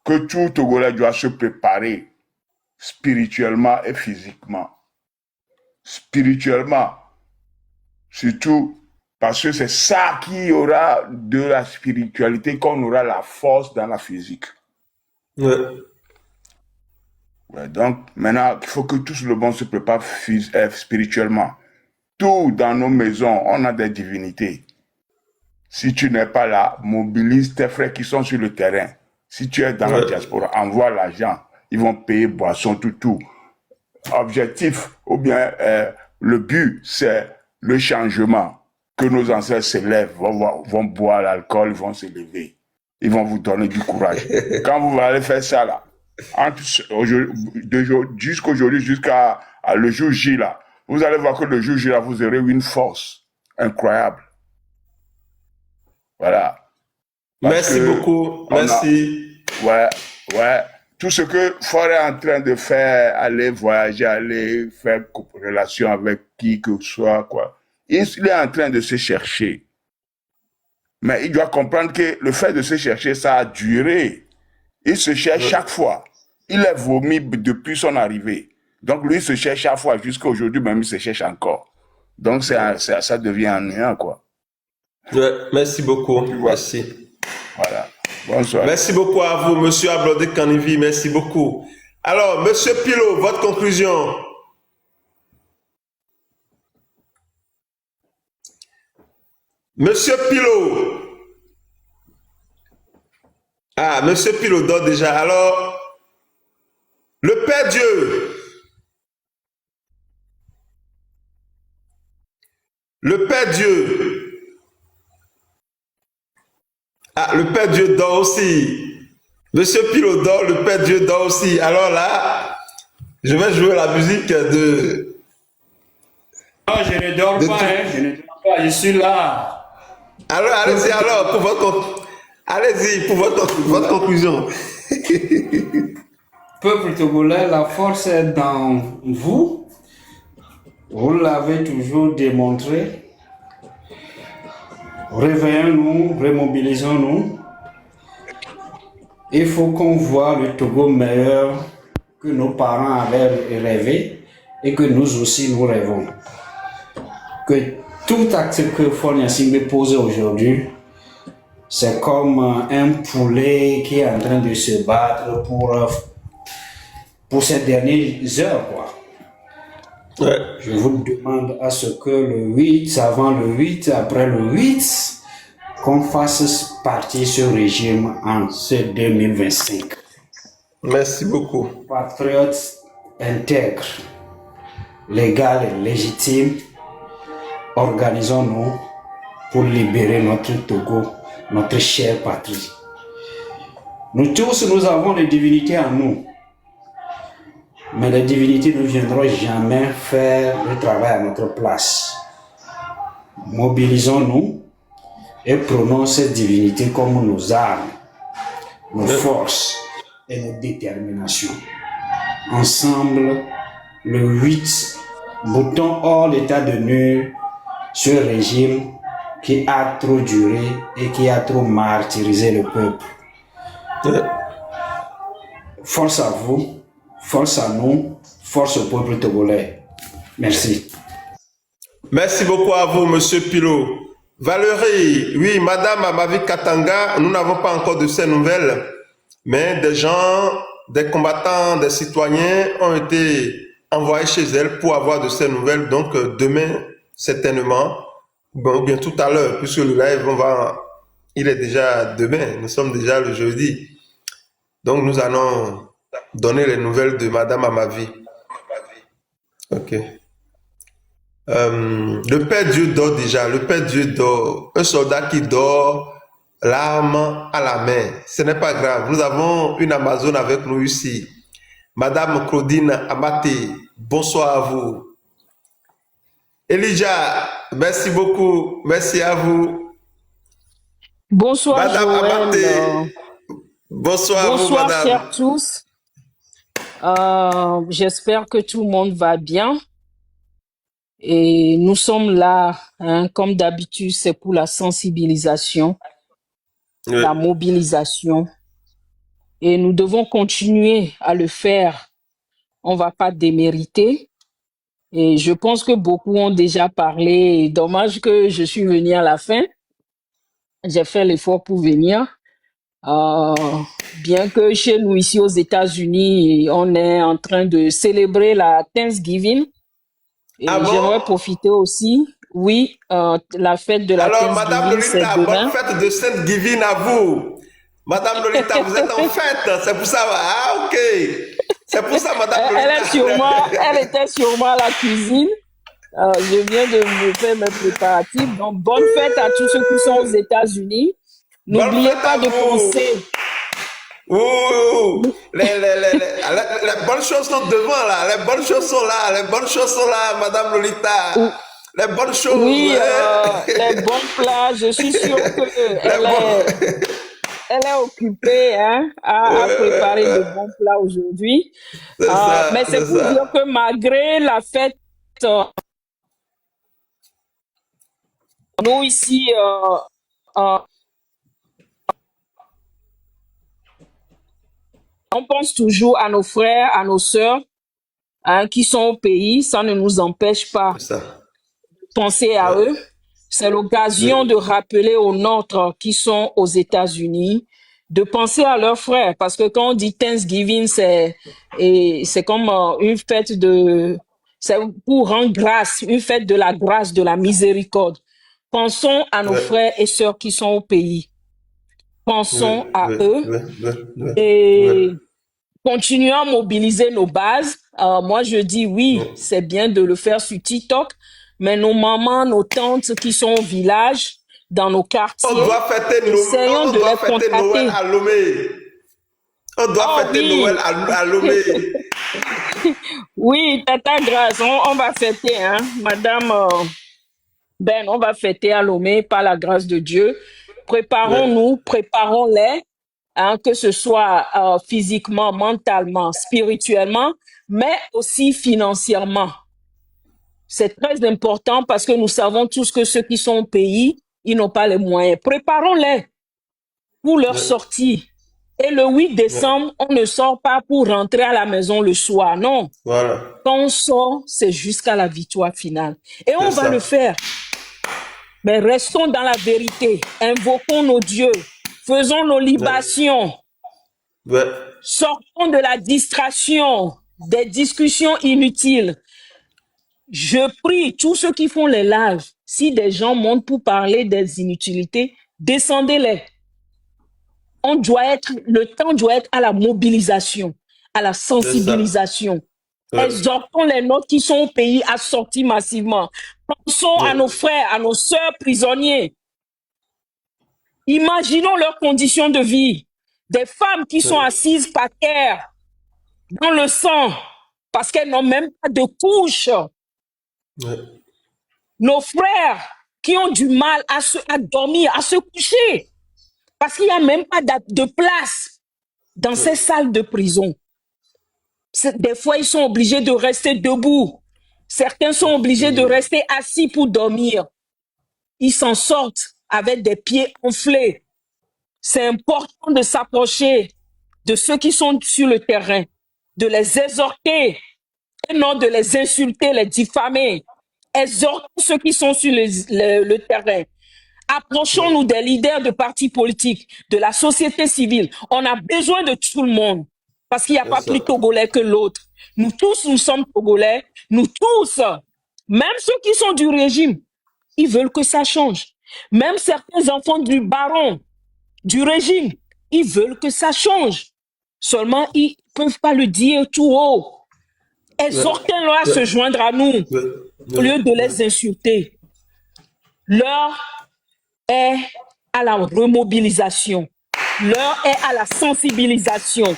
Que tout Togolais doit se préparer spirituellement et physiquement. Spirituellement, surtout parce que c'est ça qui aura de la spiritualité, qu'on aura la force dans la physique. Ouais, donc maintenant, il faut que tout le monde se prépare spirituellement. Tout dans nos maisons, on a des divinités. Si tu n'es pas là, mobilise tes frères qui sont sur le terrain. Si tu es dans la diaspora, envoie l'argent. ils vont payer boisson, tout. Objectif, ou bien le but, c'est le changement. Que nos ancêtres s'élèvent, vont boire l'alcool, vont s'élever. Ils vont vous donner du courage. Quand vous allez faire ça, là, jusqu'aujourd'hui, jusqu'à le jour J, là, vous allez voir que le jour J, là, vous aurez une force incroyable. Voilà. Merci beaucoup. Merci. Ouais. Tout ce que Ford est en train de faire, aller voyager, aller faire relation avec qui que ce soit, quoi. Il est en train de se chercher. Mais il doit comprendre que le fait de se chercher, ça a duré. Il se cherche chaque fois. Il est vomi depuis son arrivée. Donc lui, il se cherche chaque fois. Jusqu'à aujourd'hui, même, il se cherche encore. Donc ça devient ennuyant, quoi. Ouais, merci beaucoup. Merci. Voilà. Bonsoir. Merci beaucoup à vous, monsieur Ablodé Kanivi. Merci beaucoup. Alors, monsieur Pilot, votre conclusion. Monsieur Pilot. Ah, monsieur Pilot dort déjà. Alors, le Père Dieu. Le Père Dieu. Ah, le Père Dieu dort aussi. Monsieur Pilot dort, le Père Dieu dort aussi. Alors là, je vais jouer la musique de... Non, je ne dors pas, je ne dors pas, je suis là. Alors, allez-y alors, pour votre conclusion. Peuple togolais, la force est dans vous. Vous l'avez toujours démontré. Réveillons-nous, remobilisons-nous. Il faut qu'on voit le Togo meilleur que nos parents avaient rêvé et que nous aussi nous rêvons. Que tout acte que Faure Gnassingbé pose aujourd'hui, c'est comme un poulet qui est en train de se battre pour ces dernières heures, quoi. Ouais. Je vous demande à ce que le 8, avant le 8, après le 8, qu'on fasse partie ce régime en ce 2025. Merci beaucoup. Patriotes intègres, légaux et légitimes, organisons-nous pour libérer notre Togo, notre chère patrie. Nous tous, nous avons des divinités en nous. Mais les divinités ne viendront jamais faire le travail à notre place. Mobilisons-nous et prenons ces divinités comme nos armes, nos forces et nos déterminations. Ensemble, le 8, boutons hors l'état de nuire ce régime qui a trop duré et qui a trop martyrisé le peuple. Force à vous. Force à nous, force au peuple togolais. Merci. Merci beaucoup à vous, monsieur Pilot. Valérie, oui, madame Amavi Katanga, nous n'avons pas encore de ces nouvelles, mais des gens, des combattants, des citoyens ont été envoyés chez elle pour avoir de ces nouvelles. Donc, demain, certainement, bon, bien tout à l'heure, puisque le live, il est déjà demain, nous sommes déjà le jeudi. Donc, nous allons donner les nouvelles de Madame Amavi. Ok. Le Père Dieu dort déjà. Le Père Dieu dort. Un soldat qui dort, l'arme à la main. Ce n'est pas grave. Nous avons une Amazone avec nous ici. Madame Claudine Amaté, bonsoir à vous. Elijah, merci beaucoup. Merci à vous. Bonsoir, Madame Joël. Amaté. Bonsoir à vous, madame. Chers tous. J'espère que tout le monde va bien. Et nous sommes là, hein, comme d'habitude, c'est pour la sensibilisation, Oui. la mobilisation. Et nous devons continuer à le faire. On ne va pas démériter. Et je pense que beaucoup ont déjà parlé. Dommage que je suis venue à la fin. J'ai fait l'effort pour venir. Bien que chez nous, ici aux États-Unis, on est en train de célébrer la Thanksgiving. Et Ah bon? j'aimerais profiter aussi, oui, la fête de la Alors, Thanksgiving, madame c'est Lolita, demain. bonne fête de Thanksgiving à vous. Madame Lolita, vous êtes en fête, c'est pour ça. Ah, ok. C'est pour ça, Madame Lolita. Elle était sûrement à la cuisine. Je viens de me faire mes préparatifs. Donc, bonne fête à tous ceux qui sont aux États-Unis. N'oubliez pas de penser. Ouh, les bonnes choses sont devant là. Les bonnes choses sont là. Les bonnes choses sont là, Madame Lolita. Les bonnes choses. Oui, les bons plats. Je suis sûre elle est occupée hein, à préparer de bons plats aujourd'hui. Mais c'est pour dire que malgré la fête, nous ici, on pense toujours à nos frères, à nos sœurs hein, qui sont au pays. Ça ne nous empêche pas de penser à eux. C'est l'occasion de rappeler aux nôtres qui sont aux États-Unis de penser à leurs frères. Parce que quand on dit Thanksgiving, c'est comme une fête c'est pour rendre grâce, une fête de la grâce, de la miséricorde. Pensons à nos frères et sœurs qui sont au pays. Pensons à eux et continuons à mobiliser nos bases. Moi, je dis oui, c'est bien de le faire sur TikTok, mais nos mamans, nos tantes qui sont au village, dans nos quartiers, essayons de les contacter. Noël à Lomé. On doit fêter Noël à Lomé. Oui, Tata Grâce, on va fêter, hein, Madame Ben, on va fêter à Lomé par la grâce de Dieu. Préparons-nous, préparons-les, hein, que ce soit physiquement, mentalement, spirituellement, mais aussi financièrement. C'est très important parce que nous savons tous que ceux qui sont au pays, ils n'ont pas les moyens. Préparons-les pour leur sortie. Et le 8 décembre, on ne sort pas pour rentrer à la maison le soir, non. Voilà. Quand on sort, c'est jusqu'à la victoire finale. Et on va le faire. Mais restons dans la vérité. Invoquons nos dieux. Faisons nos libations. Sortons de la distraction, des discussions inutiles. Je prie tous ceux qui font les lives, si des gens montent pour parler des inutilités, descendez-les. Le temps doit être à la mobilisation, à la sensibilisation. Exhortons les nôtres qui sont au pays à sortir massivement. Pensons à nos frères, à nos sœurs prisonniers. Imaginons leurs conditions de vie. Des femmes qui sont assises par terre, dans le sang, parce qu'elles n'ont même pas de couche. Nos frères qui ont du mal à dormir, à se coucher, parce qu'il n'y a même pas de place dans ces salles de prison. Des fois, ils sont obligés de rester debout. Certains sont obligés de rester assis pour dormir. Ils s'en sortent avec des pieds enflés. C'est important de s'approcher de ceux qui sont sur le terrain, de les exhorter et non de les insulter, les diffamer. Exhortons ceux qui sont sur le terrain. Approchons-nous des leaders de partis politiques, de la société civile. On a besoin de tout le monde parce qu'il n'y a pas plus Togolais que l'autre. Nous tous, nous sommes Togolais. Nous tous, même ceux qui sont du régime, ils veulent que ça change. Même certains enfants du baron, du régime, ils veulent que ça change. Seulement, ils ne peuvent pas le dire tout haut. Exhortez-les à se joindre à nous au lieu de les insulter. L'heure est à la remobilisation. L'heure est à la sensibilisation.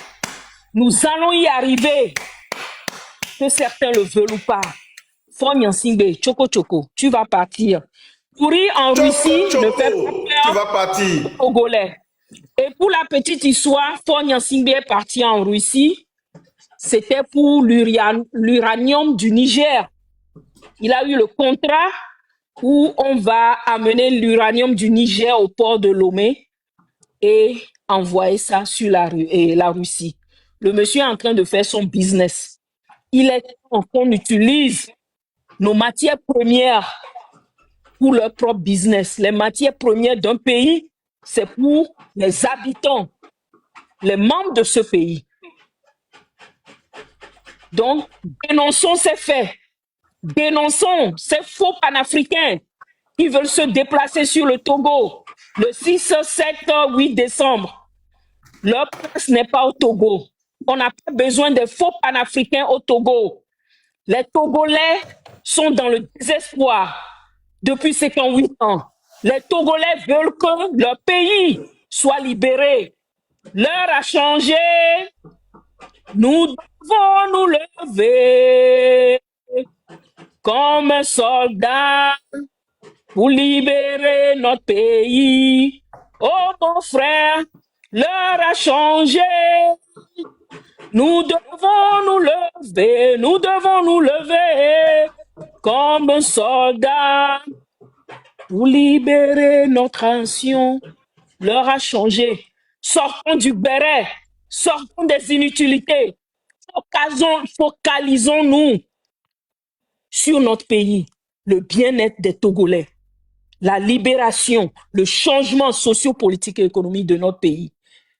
Nous allons y arriver, que certains le veulent ou pas. Fognan Singbe, Choco Choco, tu vas partir. Courir en Russie ne fait pas peur. Tu vas partir. Togolais. Et pour la petite histoire, Fognan Singbe est parti en Russie. C'était pour l'uranium du Niger. Il a eu le contrat où on va amener l'uranium du Niger au port de Lomé et envoyer ça sur la Russie. Le monsieur est en train de faire son business. Il est temps qu'on utilise nos matières premières pour leur propre business. Les matières premières d'un pays, c'est pour les habitants, les membres de ce pays. Donc, dénonçons ces faits. Dénonçons ces faux panafricains qui veulent se déplacer sur le Togo le 6, 7, 8 décembre. Leur place n'est pas au Togo. On n'a pas besoin des faux panafricains au Togo. Les Togolais sont dans le désespoir depuis 58 ans. Les Togolais veulent que leur pays soit libéré. L'heure a changé. Nous devons nous lever comme un soldat pour libérer notre pays. Oh mon frère, l'heure a changé. Nous devons nous lever comme un soldat pour libérer notre nation. L'heure a changé. Sortons du béret, sortons des inutilités. Focalisons-nous sur notre pays, le bien-être des Togolais, la libération, le changement socio-politique et économique de notre pays.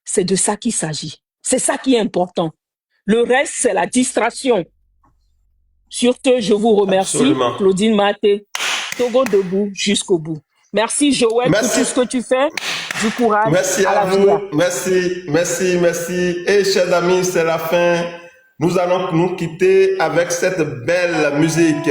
C'est de ça qu'il s'agit. C'est ça qui est important. Le reste, c'est la distraction. Sur ce, je vous remercie. Absolument. Claudine Maté, Togo debout jusqu'au bout. Merci Joël pour tout ce que tu fais. Du courage. Merci à vous. Merci. Et chers amis, c'est la fin. Nous allons nous quitter avec cette belle musique.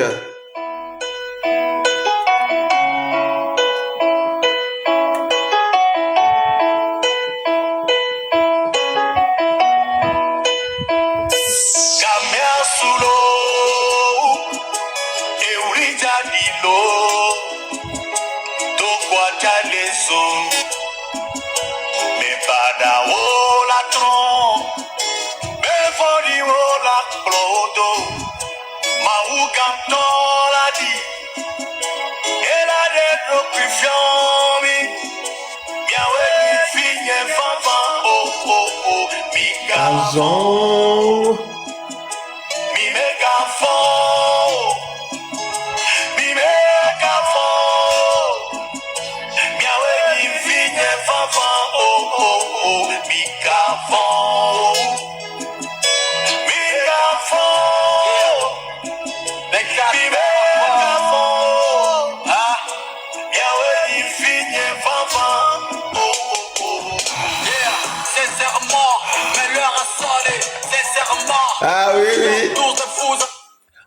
Ah oui.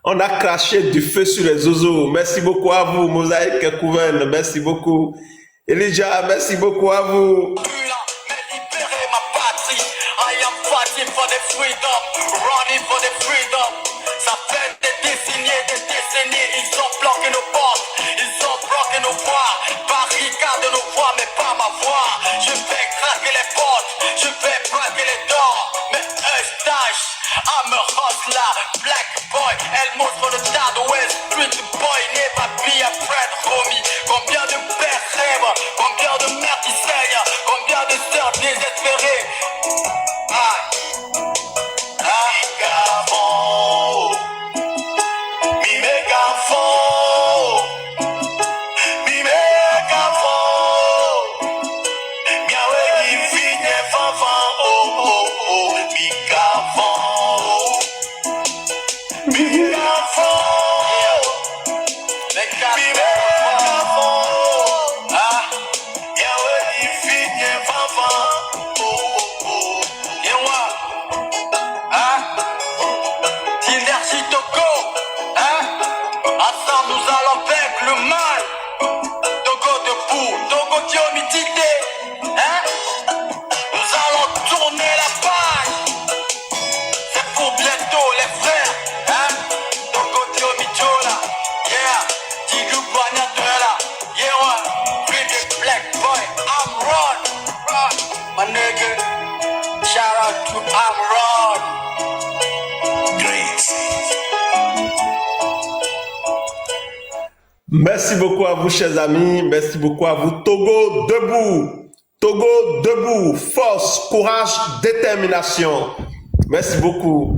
On a craché du feu sur les zozos. Merci beaucoup à vous, Mosaïque Couven. Merci beaucoup. Elijah, merci beaucoup à vous. Ça fait des décennies, ils ont bloqué nos portes, ils ont bloqué nos voies, barricade nos voies, mais pas ma voix. Je vais craquer les portes, je vais braquer les doors, mais Eustache, I'm a hustler, black boy, elle montre le tas de West Street boy, never be afraid, homie. Combien de pères rêvent, combien de mères qui saignent, combien de sœurs désespérées. Merci beaucoup à vous, chers amis. Merci beaucoup à vous. Togo debout. Togo debout. Force, courage, détermination. Merci beaucoup.